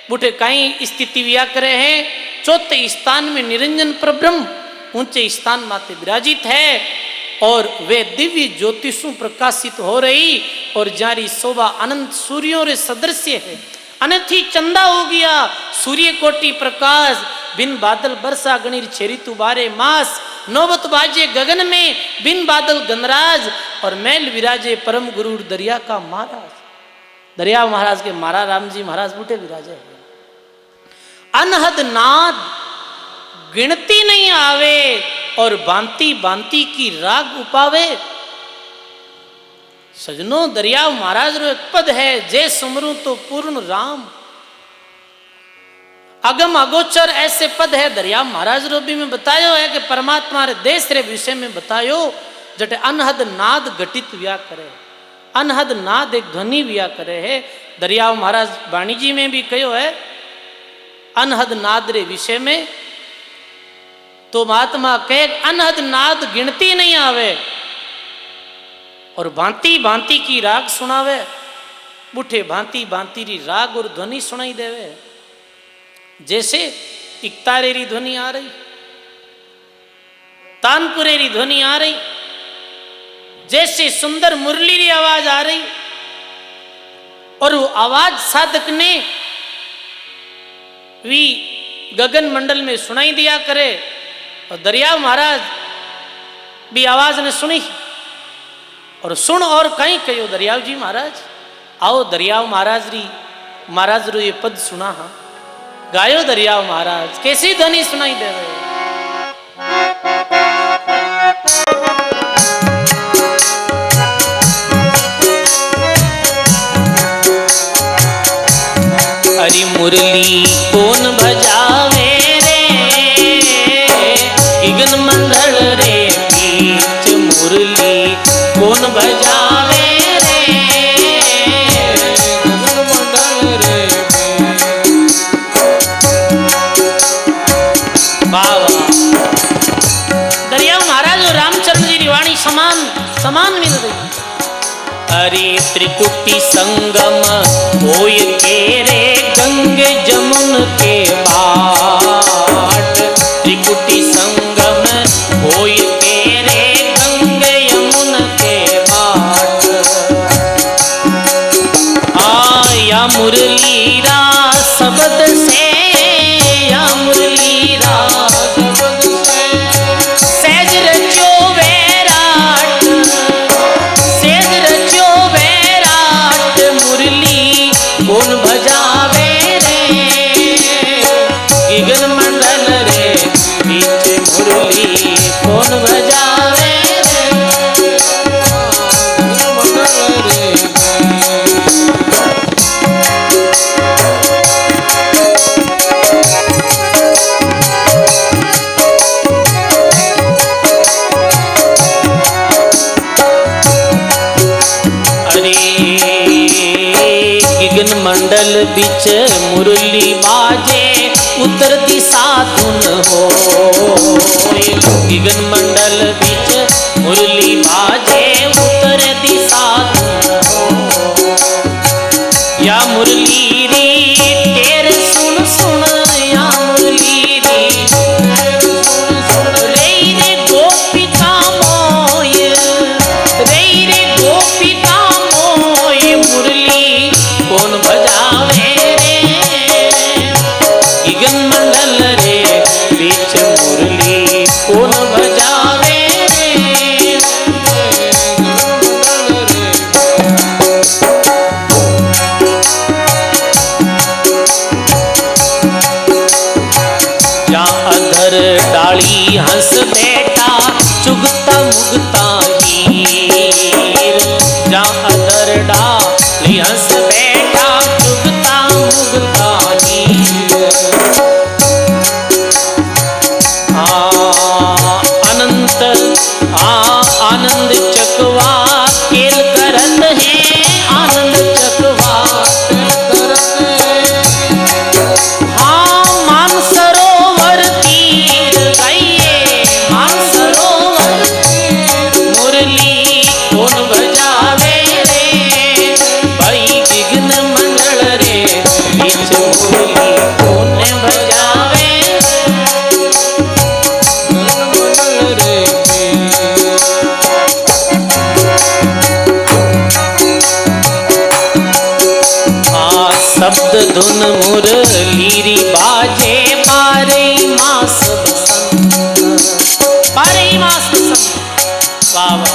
बूटे कई स्थिति व्या करे हैं। चौथे स्थान में निरंजन परब्रह्म ऊंचे स्थान माते विराजित है और वे दिव्य ज्योतिषों प्रकाशित हो रही और जारी शोभा अनंत सूर्यों रे सदृश्य है। अनथी चंदा हो गया सूर्य कोटि प्रकाश, बिन बादल बरसा गणिर छेरी तुबारे मास, नौबत बाजे गगन में बिन बादल गणराज और मैल विराजे परम गुरु दरिया का महाराज। दरिया महाराज के महाराज राम जी महाराज बूटे विराजे हैं। अनहद नाद गिनती नहीं आवे और बांती बांती की राग उपावे। सजनों दरिया महाराज रो एक पद है, जय सुमरू तो पूर्ण राम। अगम अगोचर ऐसे पद है दरिया महाराज रो भी में बतायो है कि परमात्मा रे देश रे विषय में बतायो जटे अनहद नाद घटित व्या करे। अनहद नाद एक ध्वनि व्या करे है। दरिया महाराज वाणी जी में भी कहो है अनहद नाद रे विषय में, तो महात्मा कहे अनहद नाद गिनती नहीं आवे और भांति भांति की राग सुनावे। बूठे भांति भांति री राग और ध्वनि सुनाई देवे। जैसे इकतारे री ध्वनि आ रही, तानपुरे री ध्वनि आ रही, जैसे सुंदर मुरली री आवाज आ रही और वो आवाज साधक ने भी गगन मंडल में सुनाई दिया करे। और दरिया महाराज भी आवाज ने सुनी और सुन और कहीं कहो दरियाव जी महाराज आओ दरियाव महाराज रो ये पद सुना। हाँ गायो दरियाव महाराज कैसी ध्वनि सुनाई दे रहे। हरि मुरली कौन भजावे गगन मंडल रे बीच मुरली कौन बजावे रे गगन मंडल रे। बाबा दरिया महाराज और रामचंद्र जी की वाणी समान मिल रही। अरे त्रिकुटी संगम होय के रे गंगे जमुन के बाट, त्रिकुटी संगम होय के रे गंगे यमुन के बाट। आया मुरलीरा शब्द से, या मुरलीरा शब्द से सहज रचो वैराट, सहज रचो वैराट मुरली कौन भजावे रे गगन मंडल रे बीच मुरली कौन बजावे रे गगन मंडल रे। गगन मंडल बिच मुरली बाजे उत्तर दिशा धुन हो। गगन मंडल बिच मुरली बाजे उत्तर दिशा धुन हो। या मुरली री तेरे सुन सुन, या मुरली री सुन सुन रे रे गोपिका मोय, रे रे गोपिका मोय मुरली कौन बजावे रे गगन मंडल रे बीच मुरली कौन बजावे शब्द धुन मुरलीरी बाजे बारे मास बसंत, बारे मास बसंत। बाबा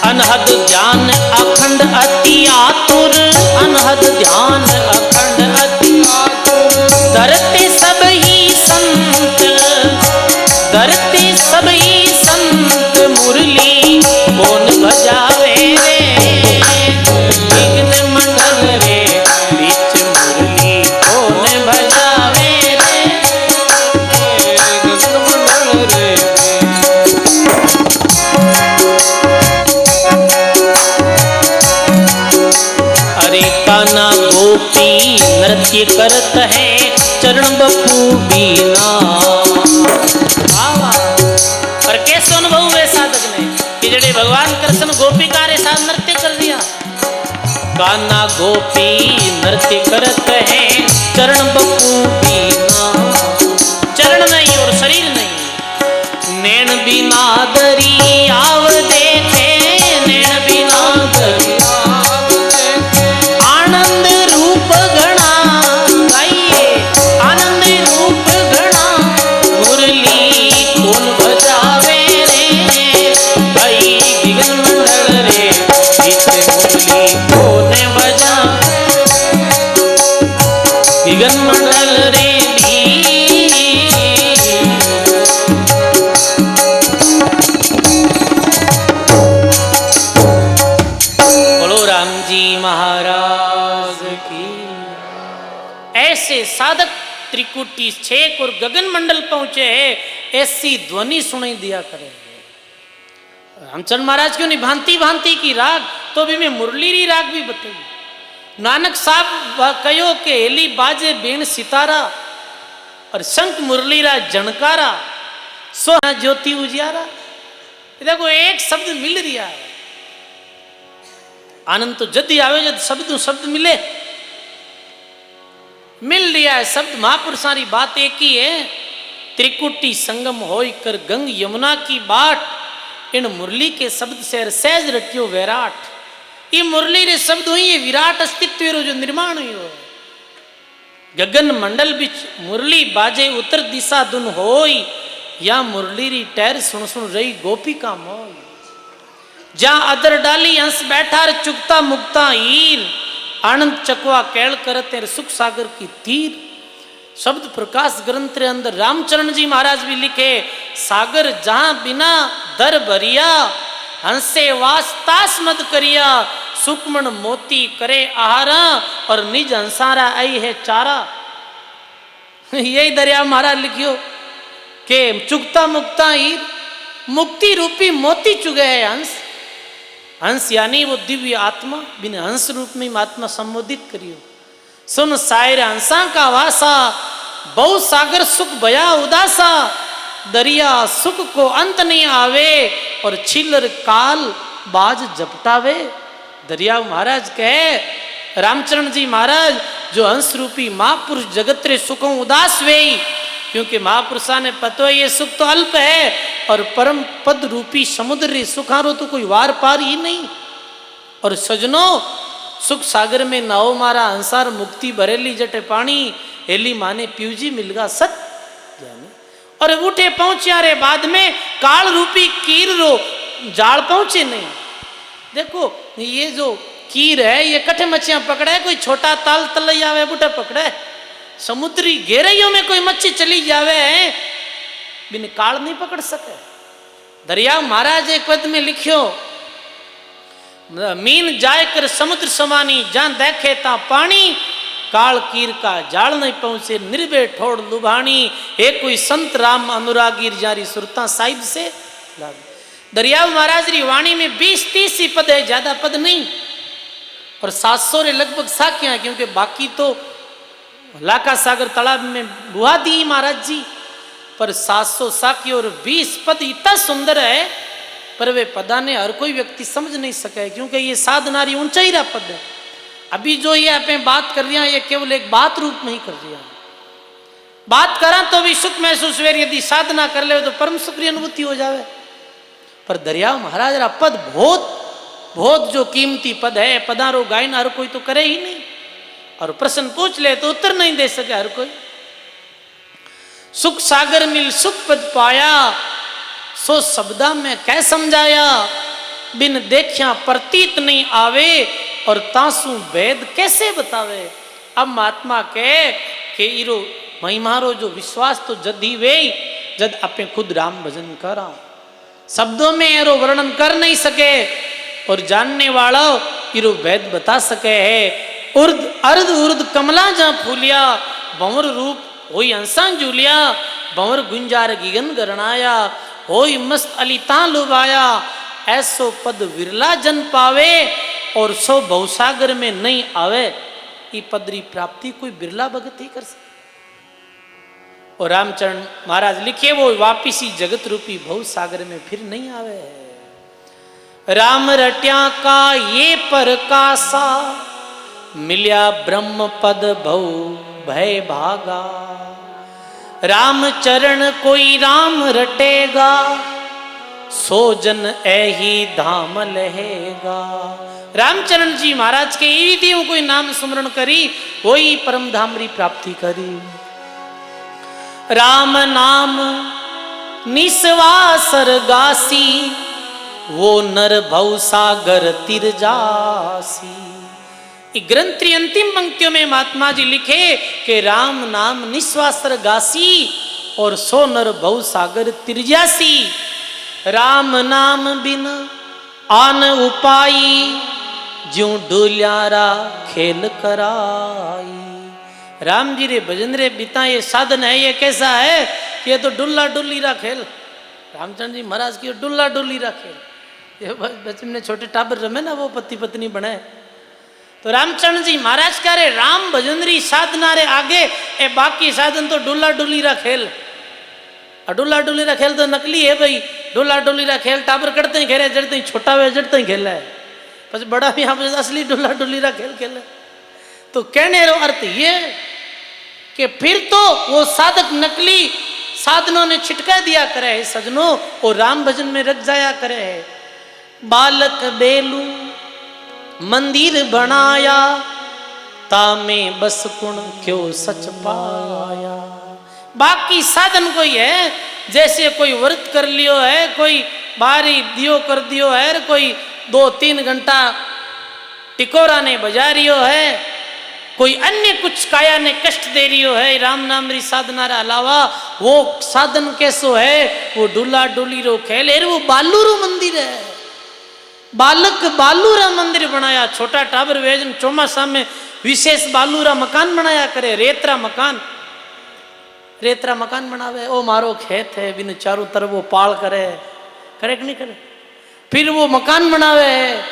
अनहद ध्यान अखंड अति आतुर, अनहद ध्यान अखंड अति आतुर। धरते सब ही संत, धरते सब ही संत, मुरली कौन बजावे रे, विघ्न मंडल रे बीच मुरली कौन बजावे रे, विघ्न मंडल रे। अरे काना गोपी नृत्य करत है चरण बपू बीना। और कैसे अनुभव हुए साधक ने कि जड़े भगवान कृष्ण गोपिका रे साथ नृत्य कर दिया। काना गोपी नृत्य करत है चरण बपू बीना, चरण नहीं और शरीर नहीं। नैन बिना दरी आव देखे, नैन बिना दरी आव देखे। आनंद रूप घना गाइए, आनंद रूप घना, मुरली कौन बजावे रे, भाई विघ्न मंडल रे बीच मुरली कौन बजा, विघ्न मंडल रे महाराज की। ऐसे साधक त्रिकुटी छेक और गगन मंडल पहुंचे हैं, ऐसी ध्वनि सुनाई दिया करे। रामचंद्र महाराज क्यों नहीं भांति भांति की राग, तो भी मैं मुरलीरी राग भी बताई। नानक साहब कहो के हेली बाजे बेण सितारा, और शंख मुरलीरा जनकारा, सोना ज्योति उजियारा। देखो एक शब्द मिल रहा है, आनंद तो जदी आवे जब शब्द शब्द मिले, मिल लिया है शब्द। महापुरुषारी बात एक ही है, त्रिकुटी संगम होई कर गंग यमुना की बाट, इन मुरली के शब्द से सहज रटियो वैराट। ये मुरली रे शब्द हुई, ये विराट अस्तित्व रो जो निर्माण हुई हो। गगन मंडल बिच मुरली बाजे उतर दिशा दुन होई, या मुरली री टैर सुन सुन रही गोपिका मोई। जहां अदर डाली हंस बैठा रे चुकता मुक्ता हीर, आनंद चकवा कैल करते सुख सागर की तीर। शब्द प्रकाश ग्रंथ रे अंदर रामचरण जी महाराज भी लिखे, सागर जहां बिना दर भरिया, हंसे वास्तास मत करिया, सुकमण मोती करे आहारा, और निज हंसारा आई है चारा। यही दरिया महाराज लिखियो के चुकता मुक्ता हीर, मुक्ति रूपी मोती चुगे है हंस। हंस यानी वो दिव्य आत्मा, बिन हंस रूप में आत्मा संबोधित करियो। सुन सायर हंसा का वासा, बहु सागर सुख भया उदासा, दरिया सुख को अंत नहीं आवे, और छिलर काल बाज जपटावे। दरिया महाराज कहे, रामचरण जी महाराज जो हंस रूपी महापुरुष जगत रे सुखों उदास वे, क्योंकि महापुरुषा ने पतो ये सुख तो अल्प है, और परम पद रूपी समुद्र रे सुखारो तो कोई वार पार ही नहीं। और सजनो सुख सागर में नाओ मारा, हंसार मुक्ति भरेली जटे पानी, हेली माने प्यूजी मिलगा सत जाने। और उठे पहुंचे रे बाद में काल रूपी कीर रो जाल पहुंचे नहीं। देखो ये जो कीर है ये कठे मच्छियां पकड़े, कोई छोटा ताल तलई आवे बूटे पकड़े, समुद्री गहराइयों में कोई मच्छी चली जावे बिन काल नहीं पकड़ सके। दरिया महाराज एक पद में लिखियो, मीन जाय कर समुद्र समानी, जहां देखे ता पानी, काल कीर का जाल नहीं पहुंचे, निर्भय ठोड़ लुभानी। एक कोई संत राम अनुरागीर जारी सुरता साहिब से लाग। दरिया महाराज री वाणी में 20-30 ही पद है, ज्यादा पद नहीं, और 700 रे लगभग साखियां, क्योंकि बाकी तो लाका सागर तालाब में बुआ दी महाराज जी, पर 700 साखी और 20 पद इतना सुंदर है, पर वे पदा ने हर कोई व्यक्ति समझ नहीं सके, क्योंकि ये साधनारी ऊंचाई रा पद है। अभी जो ये आप बात कर रही हैं ये केवल एक बात रूप में ही कर रही है। बात करा तो भी सुख महसूस हुए, यदि साधना कर ले तो परम सुख की अनुभूति हो जावे। पर दरिया महाराज रा पद बहुत बहुत जो कीमती पद है, पदारो गायन हर कोई तो करे ही नहीं। और प्रश्न पूछ ले तो उत्तर नहीं दे सके हर कोई। सुख सागर मिल सुख पद पाया, सो शब्दा में कह समझाया, बिन देखिया प्रतीत नहीं आवे, और तासु वेद कैसे बतावे। अब महात्मा कहे कि इरो महिमारो जो विश्वास तो जद ही वे जद अपने खुद राम भजन करा, शब्दों में एरो वर्णन कर नहीं सके, और जानने वाला इरो वेद बता सके है। उर्द अर्ध उर्द कमला जा फूलिया, भंवर रूप होई हंसा जूलिया, भंवर गुंजार गिगन गरणाया, होई मस्त अलिता लुभाया, ऐसो पद विरला जन पावे, और सो भवसागर में नहीं आवे। ये पदरी प्राप्ति कोई बिरला भगत ही कर सकते। और रामचरण महाराज लिखे वो वापिसी जगत रूपी भवसागर में फिर नहीं आवे। राम रट्या का ये परकासा, मिल्या ब्रह्म पद भव भय भागा, राम चरण कोई राम रटेगा, सो जन ऐही धाम लहेगा। रामचरण जी महाराज के विधियों कोई नाम सुमरण करी, वही परम धाम री प्राप्ति करी। राम नाम निस्वासर गासी, वो नर भव सागर तिर जासी। ग्रंथ की अंतिम पंक्तियों में महात्मा जी लिखे कि राम नाम निस्वासर गासी, और सो नर भव सागर तिर जासी। राम नाम बिन आन उपाई, ज्यों डोल्यारा खेल कराई। राम जी रे भजन रे बिता ये साधन है, ये कैसा है कि ये तो डुल्ला डुल्ली रा खेल। रामचंद्र जी महाराज की डुल्ला डुल्ली रा खेल, ये बचपन में छोटे टाबर रमे ना वो पति पत्नी बने, तो रामचंद्र जी महाराज कह रहे राम भजन री साधना रे आगे ए बाकी साधन तो डुल्ला डुल्ली रा खेल। और डुल्ला डुल्ली रा खेल तो नकली है भाई, डुल्ला डुल्ली रा खेल टाबर करते ही खेले, जड़ते ही छोटा हुए जड़ते ही खेला है, बस बड़ा भी यहाँ असली डुल्ला डुल्ली रा खेल खेले। तो कहने रो अर्थ ये कि फिर तो वो साधक नकली साधनों ने छिटका दिया करे है सजनों, और राम भजन में रच जाया करे है। बालक बेलू मंदिर बनाया, तामे बस कुण क्यों सच पाया। बाकी साधन कोई है, जैसे कोई व्रत कर लियो है, कोई बारी दियो कर दियो है, कोई 2-3 घंटा टिकोरा ने बजा रियो है, कोई अन्य कुछ काया ने कष्ट दे रियो है, राम नाम री साधना रा अलावा वो साधन कैसो है, वो डुला डुली रो खेले, वो बालू रो मंदिर है। बालक बालू रा मंदिर बनाया, छोटा टाबर वेजन चौमासा में विशेष बालू रा मकान बनाया करे, रेतरा मकान बनावे। ओ मारो खेत है, बिन चारों तरफ वो पाल करे, करे कि नहीं करे, फिर वो मकान बनावे है।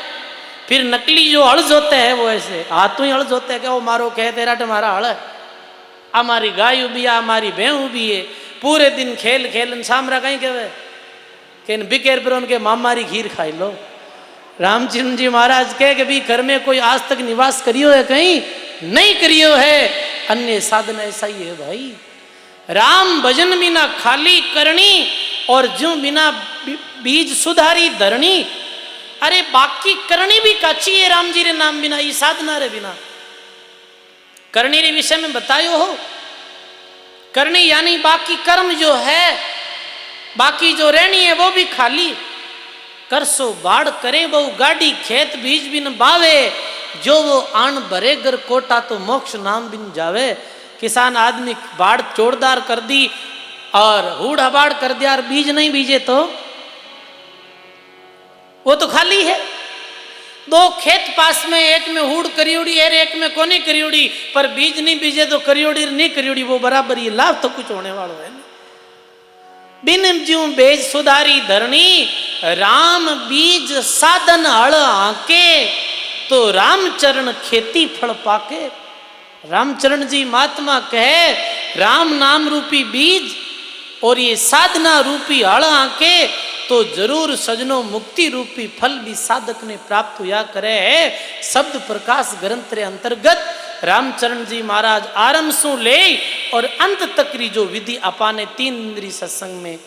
फिर नकली जो हल जोते है वो ऐसे हाथों ही हल जोते है कि वो मारो खेत है, हमारा हल है, हमारी गाय उभी है, हमारी भैंस उभी है, पूरे दिन खेल खेलन सामरा कहीं कहे कि बिकेर पर उनके मामारी खीर खाई लो। रामचंद्र जी महाराज कहे कि भी घर में कोई आज तक निवास करियो है, कहीं नहीं करियो है, अन्य साधन ऐसा ही है भाई। राम भजन बिना खाली करनी, और जो बिना बीज सुधारी धरनी। अरे बाकी करनी भी काची है राम जी रे नाम बिना, ये साधना रे बिना। करनी रे विषय में बतायो हो, करनी यानी बाकी कर्म जो है, बाकी जो रहनी है वो भी खाली। करसो बाढ़ करे वो गाड़ी, खेत बीज बिन बावे, जो वो आन भरे घर कोटा, तो मोक्ष नाम बिन जावे। किसान आदमी बाढ़ जोरदार कर दी और हुड़ हबाड़ कर दिया और बीज नहीं बीजे तो वो तो खाली है। 2 खेत पास में, एक में हुड़ करियोड़ी है, एक में कोनी करियोड़ी, पर बीज नहीं बीजे तो करियोड़ी नहीं करियोड़ी वो बराबर, ये लाभ तो कुछ होने वाला है। बिन ज्यों बेज सुधारी धरनी, राम बीज साधन हल आके, तो रामचरण खेती फल पाके। रामचरण जी महात्मा कहे राम नाम रूपी बीज और ये साधना रूपी हल आके, तो जरूर सजनों मुक्ति रूपी फल भी साधक ने प्राप्त हुआ करे है। शब्द प्रकाश ग्रंथ रे अंतर्गत रामचरण जी महाराज आरंभ सु ले और अंत तक री जो विधि अपाने 3 इंद्री सत्संग में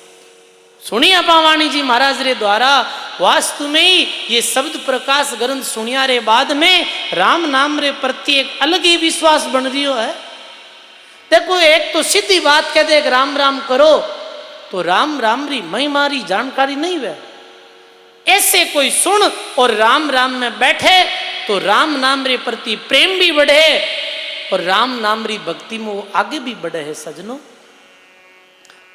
सुनी अपावाणी जी महाराज रे द्वारा वास्तु में ही ये शब्द प्रकाश ग्रंथ सुनिया रे बाद में राम नाम रे प्रति एक अलग ही विश्वास बन रियो है। देखो एक तो सीधी बात कह दे राम राम करो तो राम राम री महिमारी जानकारी नहीं है। ऐसे कोई सुन और राम राम में बैठे तो राम नाम रे प्रति प्रेम भी बढ़े और राम नाम री भक्ति में वो आगे भी बढ़े है सजनों।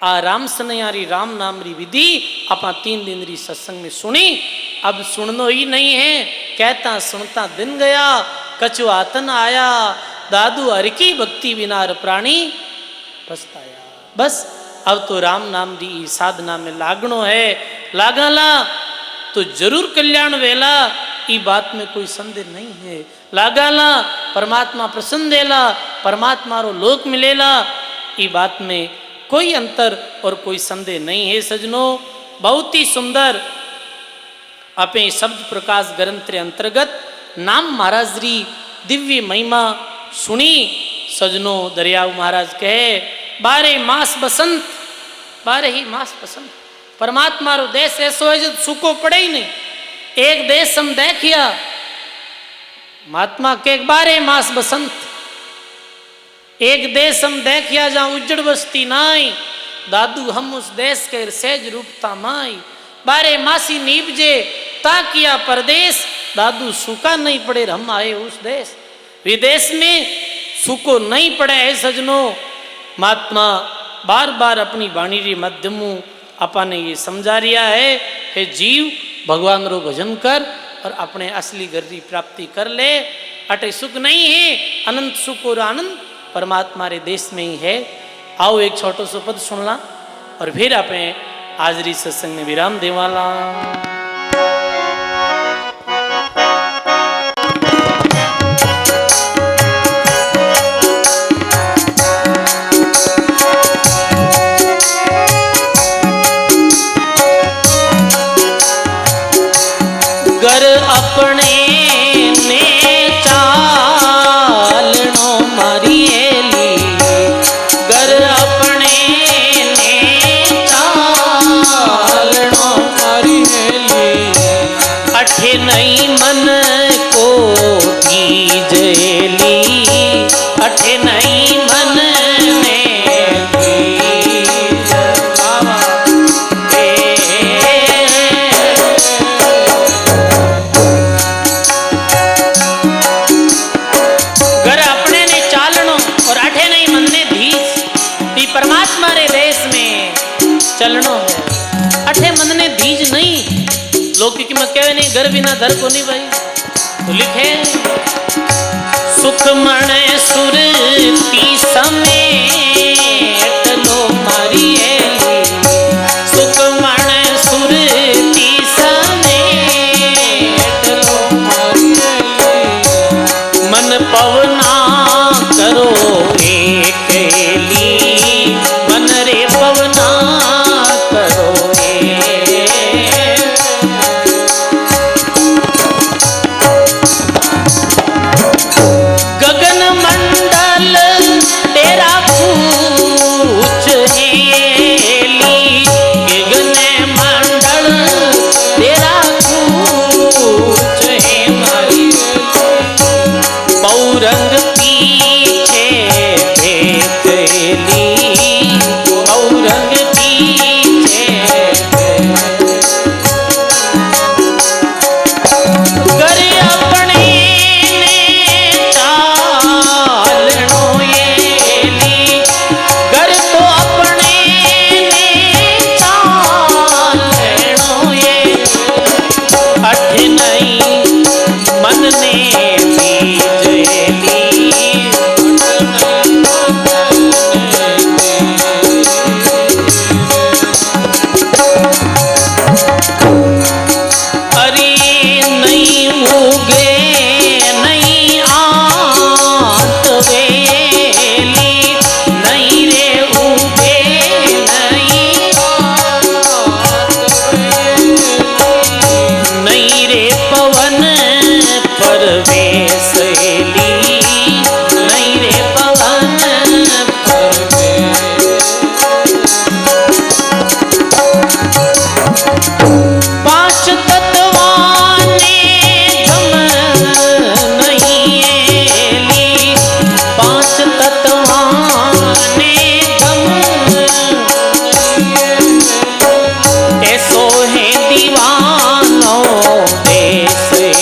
आ राम सनयारी राम नाम री विधि अपा 3 दिन री सत्संग में सुनी। अब सुननो ही नहीं है, कहता सुनता दिन गया कछु आतन आया, दादू हरि की भक्ति बिनार प्राणी पछताया। बस अब तो राम नाम री साधना में लागणो है, लागला तो जरूर कल्याण वेला, ई बात में कोई संदेह नहीं है। लागला परमात्मा प्रसन्न देला, परमात्मा रो लोक मिलेला, ई बात में कोई अंतर और कोई संदेह नहीं है सजनों। बहुत ही सुंदर अपने शब्द प्रकाश ग्रंथ के अंतर्गत नाम महाराज री दिव्य महिमा सुनी सजनों। दरियाऊ महाराज कहे 12 मास बसंत, 12 ही मास बसंत। परमात्मा रो देश ऐसो है जो सूखो पड़े ही नहीं। एक देश हम देखिया महात्मा के 12 मास बसंत। एक देश हम देखिया जहाँ उजड़ बस्ती नाई, दादू हम उस देश के सहज रूपता माई। 12 मासी नीपजे ताकिया परदेश, दादू सूखा नहीं पड़े हम आए उस देश। विदेश में सूखो नहीं पड़े है सजनों। महात्मा बार बार अपनी वाणी रे माध्यमों अपा ने ये समझा रिया है, हे जीव भगवान रो भजन कर और अपने असली घर की प्राप्ति कर ले। अटे सुख नहीं है, अनंत सुख और आनंद परमात्मा रे देश में ही है। आओ एक छोटो सो पद सुनला और फिर अपने आजरी सत्संग में विराम देवाला। घर अपने ने चालनो मारी एली, घर अपने ने चालनो मारी एली। अठे नहीं मन को दीजेली, अठे नहीं मन ने परमात्मा रे देश में चलनो है। अठे मन ने दीज नहीं, लौकिक में कहे नहीं घर बिना धर को नहीं भाई। तो लिखे सुख मन सुरती समेट लो मारी एली, सुख मन सुरती समेट लो मारी एली। मन पवना करो एकेली, मन रे पवना करो गगन मंडल तेरा फूल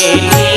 कैली